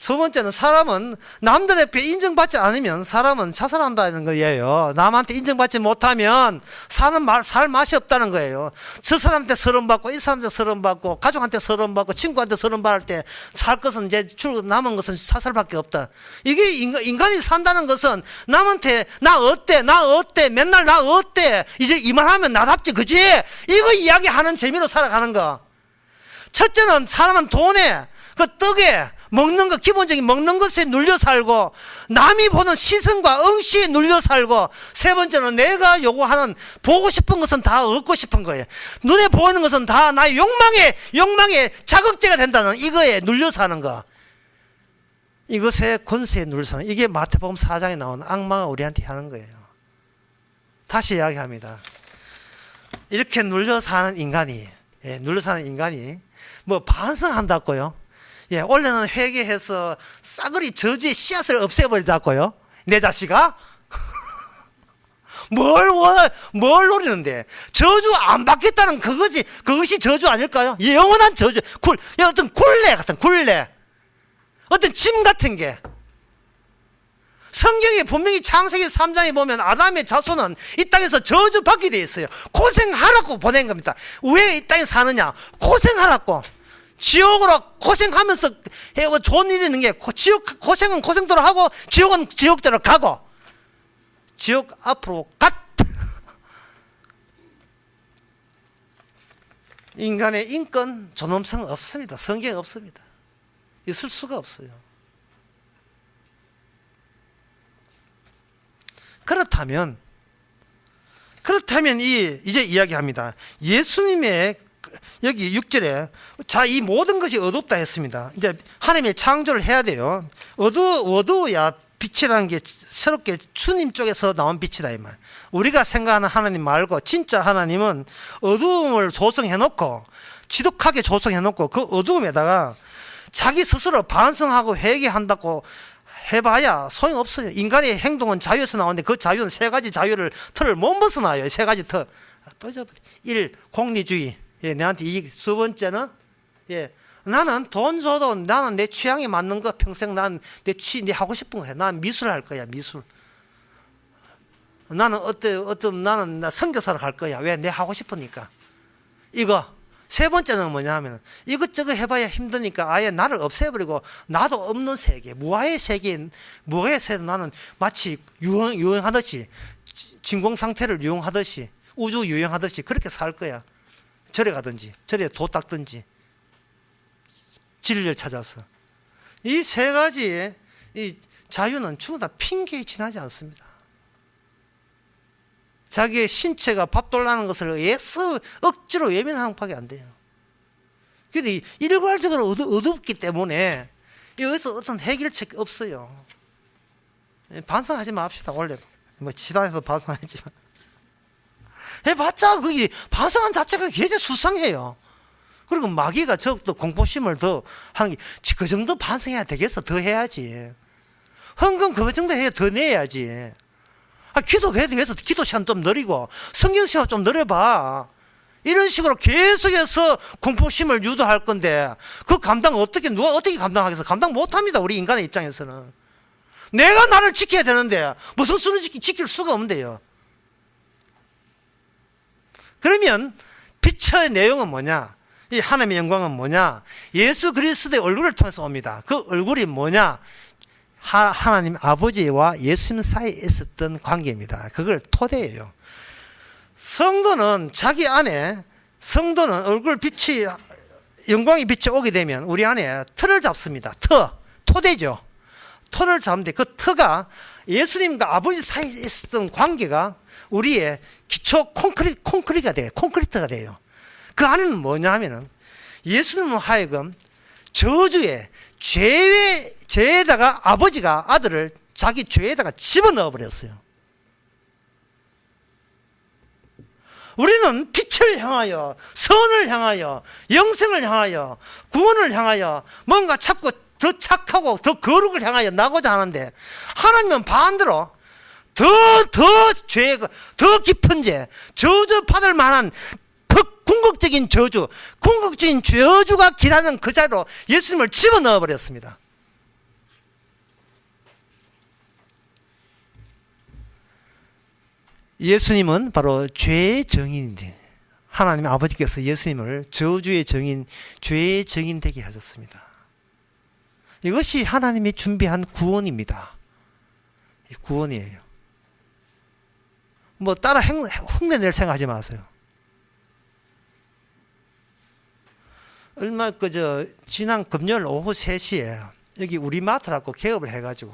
두 번째는 사람은 남들 앞에 인정받지 않으면 사람은 자살한다는 거예요. 남한테 인정받지 못하면 살 맛이 없다는 거예요. 저 사람한테 서름받고 이 사람한테 서름받고 가족한테 서름받고 친구한테 서름받을 때 살 것은 이제 남은 것은 자살밖에 없다. 이게 인간이 산다는 것은 남한테 나 어때 맨날 나 어때 이제 이 말하면 나답지 그지? 이거 이야기하는 재미로 살아가는 거. 첫째는 사람은 돈에 그 떡에 먹는 것, 기본적인 먹는 것에 눌려 살고, 남이 보는 시선과 응시에 눌려 살고, 세 번째는 내가 요구하는, 보고 싶은 것은 다 얻고 싶은 거예요. 눈에 보이는 것은 다 나의 욕망의 자극제가 된다는 이거에 눌려 사는 거. 이것의 권세에 눌려 사는, 이게 마태복음 4장에 나오는 악마가 우리한테 하는 거예요. 다시 이야기합니다. 이렇게 눌려 사는 인간이, 뭐 반성한다고요? 원래는 회개해서 싸그리 저주의 씨앗을 없애버리자고요. 내 자식아? 뭘 노리는데? 저주 안 받겠다는 그것이 저주 아닐까요? 영원한 저주. 어떤 굴레. 어떤 짐 같은 게. 성경에 분명히 창세기 3장에 보면 아담의 자손은 이 땅에서 저주받게 되어 있어요. 고생하라고 보낸 겁니다. 왜 이 땅에 사느냐? 고생하라고. 지옥으로 고생하면서 좋은 일이 있는 게, 고생은 고생대로 하고 지옥은 지옥대로 가고, 지옥 앞으로 인간의 인권, 존엄성 없습니다. 성경에 없습니다. 있을 수가 없어요. 그렇다면 이제 이야기합니다. 예수님의 여기 6절에 자, 이 모든 것이 어둡다 했습니다. 이제 하나님의 창조를 해야 돼요. 어두워야 빛이라는 게 새롭게 주님 쪽에서 나온 빛이다 이 말. 우리가 생각하는 하나님 말고 진짜 하나님은 어두움을 조성해 놓고 지독하게 조성해 놓고 그 어두움에다가 자기 스스로 반성하고 회개한다고 해봐야 소용없어요. 인간의 행동은 자유에서 나오는데 그 자유는 세 가지 자유를 틀을 못 벗어나요. 세 가지 틀. 또 잊어버려. 1. 공리주의. 예, 내한테 두 번째는 예, 나는 돈 줘도 나는 내 취향에 맞는 거 평생 난 내 하고 싶은 거 해. 난 미술 할 거야. 미술. 나는 나는 나 선교사로 갈 거야. 왜? 내 하고 싶으니까. 이거. 세 번째는 뭐냐 하면 이것저것 해봐야 힘드니까 아예 나를 없애버리고 나도 없는 세계, 무아의 세계, 무아의 세계 나는 마치 유행하듯이 진공 상태를 유행하듯이 우주 유행하듯이 그렇게 살 거야. 절에 가든지 절에 도 닦든지 진리를 찾아서. 이 세 가지의 이 자유는 전부 다 핑계에 지나지 않습니다. 자기의 신체가 밥돌라는 것을 애써 억지로 외면하는 밖에 안 돼요. 그런데 일괄적으로 어둡기 때문에 여기서 어떤 해결책이 없어요. 반성하지 맙시다. 원래 뭐 지단에서 반성하지만 해봤자 그게 반성한 자체가 굉장히 수상해요. 그리고 마귀가 적도 공포심을 더 하는 게 그 정도 반성해야 되겠어. 더 해야지. 헌금 그 정도 해야 더 내야지. 기도해도 해서 기도 시간 좀 느리고 성경 시간 좀 늘려봐. 이런 식으로 계속해서 공포심을 유도할 건데 그 감당 누가 어떻게 감당하겠어? 감당 못합니다. 우리 인간의 입장에서는. 내가 나를 지켜야 되는데 무슨 수를 지킬 수가 없는데요. 그러면 빛의 내용은 뭐냐? 이 하나님의 영광은 뭐냐? 예수 그리스도의 얼굴을 통해서 옵니다. 그 얼굴이 뭐냐? 하나님 아버지와 예수님 사이에 있었던 관계입니다. 그걸 토대예요. 성도는 자기 안에 성도는 얼굴 빛이 영광의 빛이 오게 되면 우리 안에 틀을 잡습니다. 토대죠. 터를 잡는데 그 터가 예수님과 아버지 사이에 있었던 관계가 우리의 기초 콘크리트가 돼요. 콘크리트가 돼요. 그 안에는 뭐냐 하면은 예수님은 하여금 저주의 죄에다가 아버지가 아들을 자기 죄에다가 집어넣어 버렸어요. 우리는 빛을 향하여, 선을 향하여, 영생을 향하여, 구원을 향하여 뭔가 자꾸 더 착하고 더 거룩을 향하여 나고자 하는데 하나님은 반대로 더 깊은 죄, 저주 받을 만한 궁극적인 저주가 기다리는 그 자리로 예수님을 집어넣어 버렸습니다. 예수님은 바로 죄의 정인인데 하나님 아버지께서 예수님을 저주의 정인, 죄의 정인 되게 하셨습니다. 이것이 하나님이 준비한 구원입니다. 구원이에요. 뭐 따라 흉내낼 생각하지 마세요. 얼마 지난 금요일 오후 3시에 여기 우리마트라고 개업을 해가지고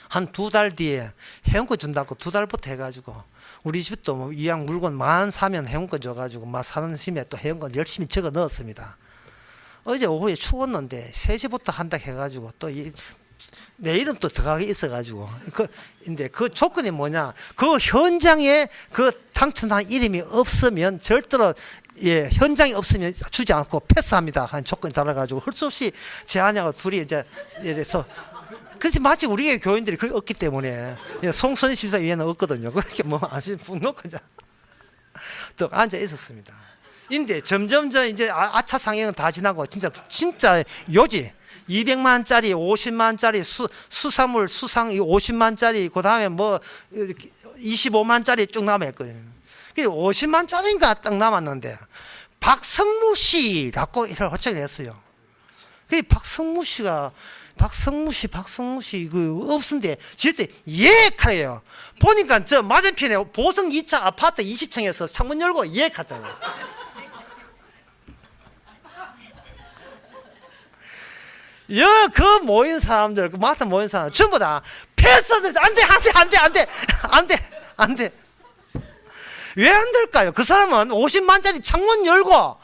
한 2달 뒤에 회원권 준다고 2달부터 해가지고 우리 집도 뭐 이왕 물건 만 사면 회원권 줘가지고 막 사는 심에 또 회원권 열심히 적어 넣었습니다. 어제 오후에 추웠는데 3시부터 한다 해가지고 또 내일은 또 들어가게 있어가지고 근데 그 조건이 뭐냐? 그 현장에 그 당첨한 이름이 없으면 절대로 현장이 없으면 주지 않고 패스합니다. 한 조건이 달아가지고 할 수 없이 제 아내하고 둘이 이제 이래서 그렇지 마치 우리의 교인들이 그게 없기 때문에 송선희 심사위원은 없거든요. 그렇게 뭐 아주 묵놓고 이제 또 앉아 있었습니다. 근데 점점 이제 아차 상행은 다 지나고 진짜 요지 200만짜리 50만짜리 수산물 수상 50만짜리 그 다음에 뭐 25만짜리 쭉 남았거든요. 50만짜리인가 딱 남았는데 박성무 씨라고 이렇게 호칭을 했어요. 그 박성무 씨 그 없은데 절대 예약하래요. 보니까 저 맞은편에 보성 2차 아파트 20층에서 창문 열고 예약하더라고요. 그 모인 사람들, 그 마트 모인 사람 전부 다 패스들 안 돼. 왜 안 될까요? 그 사람은 50만짜리 창문 열고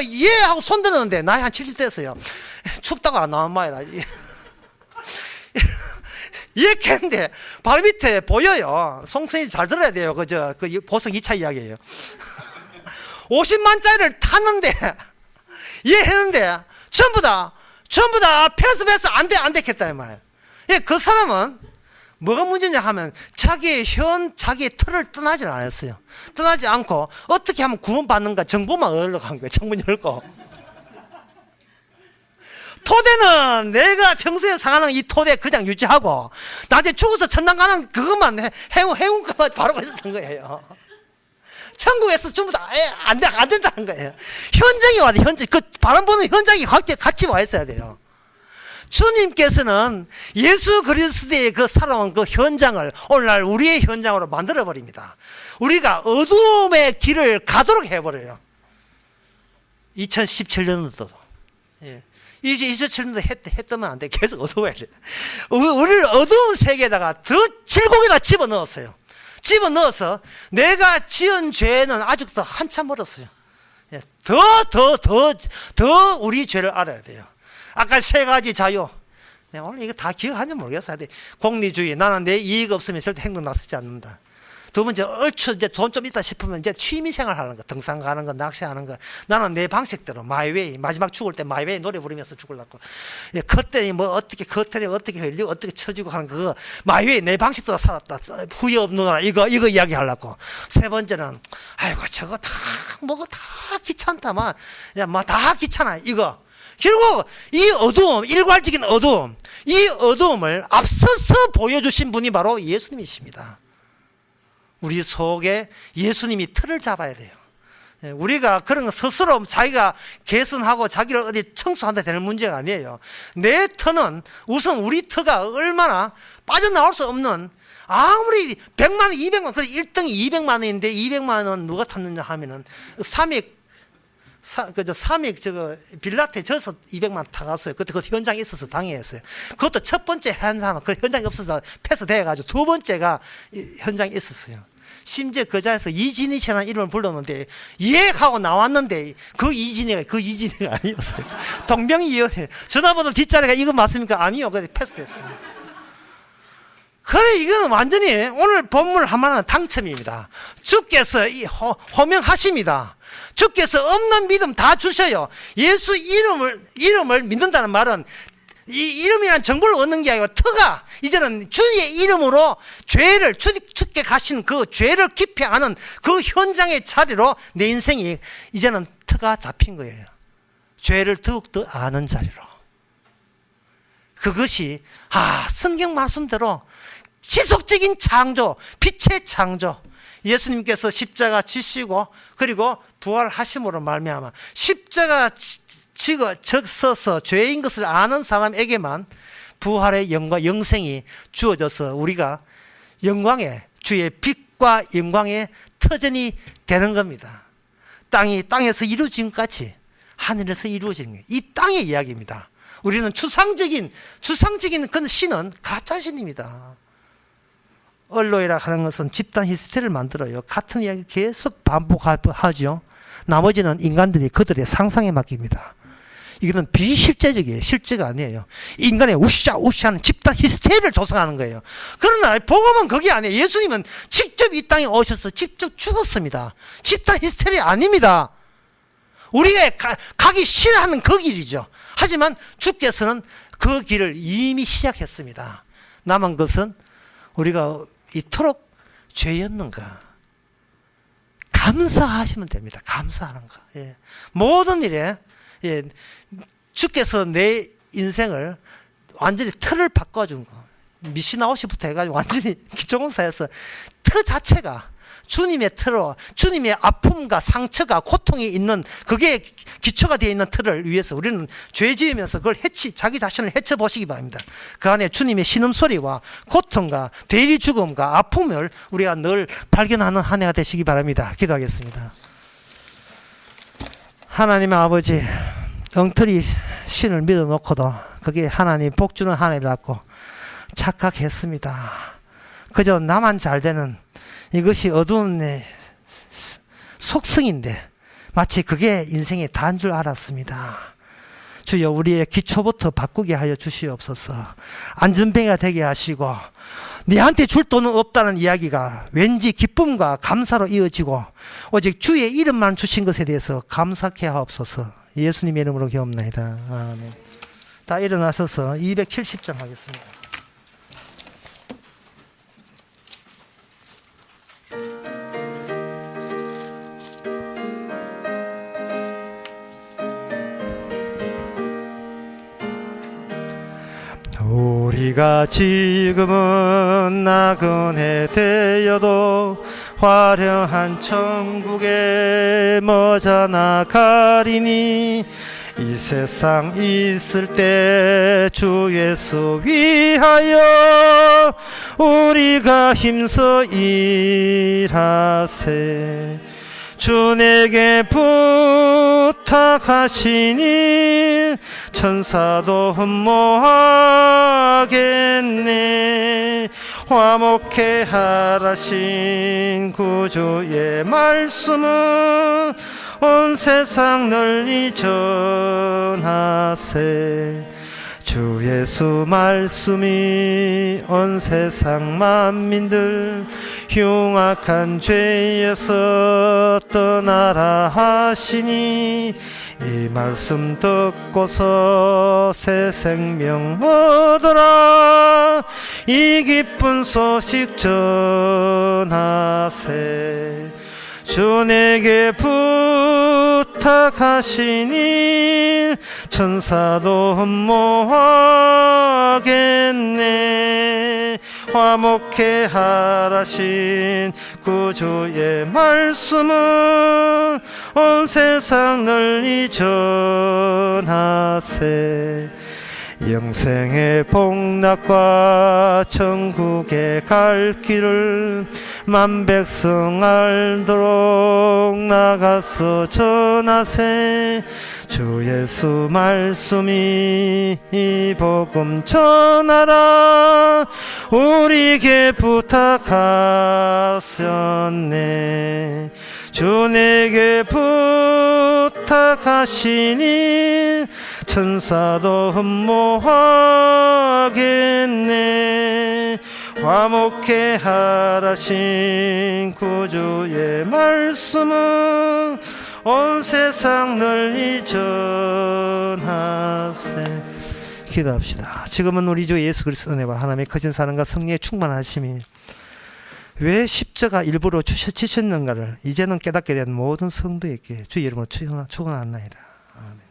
예 하고 손 드는데 나이 한 70 됐어요. 춥다고 안 나온 말이라. 이렇게 했는데 바로 밑에 보여요. 송선이 잘 들어야 돼요. 그 보성 2차 이야기예요. 50만짜리를 탔는데 예 했는데 전부 다 패스 안 돼 했다 이 말. 예, 그 사람은 뭐가 문제냐 하면 자기의 틀을 떠나질 않았어요. 떠나지 않고 어떻게 하면 구원받는가 정보만 얻어간 거예요. 창문 열고. 토대는 내가 평소에 상하는 이 토대 그냥 유지하고 나중에 죽어서 천당 가는 그것만 해운 것만 바로 있었던 거예요. 천국에서 전부 다 안 된다는 거예요. 현장이 와야 돼. 현장. 그 바람 부는 현장이 같이 와 있어야 돼요. 주님께서는 예수 그리스도의 그 살아온 그 현장을 오늘날 우리의 현장으로 만들어 버립니다. 우리가 어두움의 길을 가도록 해버려요. 2017년도도. 예. 이제 2017년도 해 뜨면 안 돼. 계속 어두워야 돼. 우리를 어두운 세계에다가 더 질곡에다 집어넣었어요. 집어넣어서 내가 지은 죄는 아직도 한참 멀었어요. 예. 더 우리 죄를 알아야 돼요. 아까 세 가지 자유. 내가 오늘 이거 다 기억하는지 모르겠어요. 공리주의. 나는 내 이익 없으면 절대 행동 나서지 않는다. 두 번째, 얼추 이제 돈 좀 있다 싶으면 이제 취미생활 하는 거, 등산 가는 거, 낚시하는 거. 나는 내 방식대로, 마이웨이. 마지막 죽을 때 마이웨이 노래 부르면서 죽으려고. 예, 커튼이 뭐 어떻게, 커튼이 어떻게 흘리고, 어떻게 쳐지고 하는 그거, 마이웨이 내 방식대로 살았다. 후회 없누나, 이거 이야기 하려고. 세 번째는, 아이고, 저거 다, 뭐가 다 귀찮다만. 야, 뭐 다 귀찮아, 이거. 결국, 이 어두움, 일괄적인 어두움, 이 어두움을 앞서서 보여주신 분이 바로 예수님이십니다. 우리 속에 예수님이 틀을 잡아야 돼요. 우리가 그런 거 스스로 자기가 개선하고 자기를 어디 청소한다 되는 문제가 아니에요. 내 터는 우선 우리 터가 얼마나 빠져나올 수 없는 아무리 100만 원, 200만 원, 그 1등이 200만 원인데 200만 원 누가 탔느냐 하면은 삼익 빌라테 져서 200만 타갔어요. 그때 그 현장에 있어서 당해했어요. 그것도 첫 번째 현상, 그 현장이 없어서 패스돼가지고 두 번째가 현장에 있었어요. 심지어 그 자리에서 이진희 씨라는 이름을 불렀는데 예하고 나왔는데 그 이진희가 아니었어요. 동명이인이에요. 전화번호 뒷자리가 이거 맞습니까? 아니요. 그래서 패스됐어요. 그래, 이거는 완전히 오늘 본문을 하면 당첨입니다. 주께서 호명하십니다. 주께서 없는 믿음 다 주셔요. 예수 이름을 믿는다는 말은 이 이름이란 정보를 얻는 게 아니고 터가 이제는 주의 이름으로 죄를 주께 가신 그 죄를 깊이 아는 그 현장의 자리로 내 인생이 이제는 터가 잡힌 거예요. 죄를 더욱더 아는 자리로. 그것이 성경 말씀대로 지속적인 창조, 빛의 창조. 예수님께서 십자가 지시고 그리고 부활하심으로 말미암아 십자가 적서서 죄인 것을 아는 사람에게만 부활의 영과 영생이 주어져서 우리가 영광의 주의 빛과 영광의 터전이 되는 겁니다. 땅에서 이루어진 것 같이 하늘에서 이루어진 거예요. 이 땅의 이야기입니다. 우리는 추상적인 그 신은 가짜 신입니다. 언로이라 하는 것은 집단 히스테리를 만들어요. 같은 이야기 계속 반복하죠. 나머지는 인간들이 그들의 상상에 맡깁니다. 이거는 비실제적이에요. 실제가 아니에요. 인간의 우시하는 집단 히스테리를 조성하는 거예요. 그러나 복음은 그게 아니에요. 예수님은 직접 이 땅에 오셔서 직접 죽었습니다. 집단 히스테리 아닙니다. 우리가 가기 싫어하는 그 길이죠. 하지만 주께서는 그 길을 이미 시작했습니다. 남은 것은 우리가 이토록 죄였는가 감사하시면 됩니다. 감사하는 거. 예. 모든 일에 주께서 내 인생을 완전히 틀을 바꿔준 거. 미시나오시부터 해가지고 완전히 기초공사에서 터 자체가 주님의 틀로 주님의 아픔과 상처가 고통이 있는 그게 기초가 되어 있는 틀을 위해서 우리는 죄 지으면서 그걸 자기 자신을 헤쳐보시기 바랍니다. 그 안에 주님의 신음소리와 고통과 대리 죽음과 아픔을 우리가 늘 발견하는 한 해가 되시기 바랍니다. 기도하겠습니다. 하나님의 아버지, 엉터리 신을 믿어놓고도 그게 하나님 복 주는 한 해라고 착각했습니다. 그저 나만 잘 되는 이것이 어두운 내 속성인데 마치 그게 인생의 다인 줄 알았습니다. 주여, 우리의 기초부터 바꾸게 하여 주시옵소서. 안전뱅이가 되게 하시고 네한테 줄 돈은 없다는 이야기가 왠지 기쁨과 감사로 이어지고 오직 주의 이름만 주신 것에 대해서 감사케 하옵소서. 예수님의 이름으로 기도합니다. 아멘. 다 일어나셔서 270장 하겠습니다. 우리가 지금은 나그네 되어도 화려한 천국에 머지않아 가리니 이 세상 있을 때 주 예수 위하여 우리가 힘써 일하세. 주 내게 부탁하신 일 천사도 흠모하겠네. 화목해 하라신 구주의 말씀은 온 세상 널리 전하세. 주 예수 말씀이 온 세상 만민들 흉악한 죄에서 떠나라 하시니 이 말씀 듣고서 새 생명 얻어라. 이 기쁜 소식 전하세. 주 내게 부탁하신 일 천사도 흠모하겠네. 화목해 하라신 구주의 말씀은 온 세상 널리 전하세. 영생의 복락과 천국에 갈 길을 만백성 알도록 나가서 전하세. 주 예수 말씀이 이 복음 전하라 우리에게 부탁하셨네. 주 내게 부탁하신 일 천사도 흠모하겠네. 화목해 하라신 구주의 말씀은 온 세상 널리 전하세. 기도합시다. 지금은 우리 주 예수 그리스도 은혜와 하나님의 커진 사랑과 성령의 충만하심이 왜 십자가 일부러 지셨는가를 이제는 깨닫게 된 모든 성도에게 주 이름으로 축원하나이다. 아멘.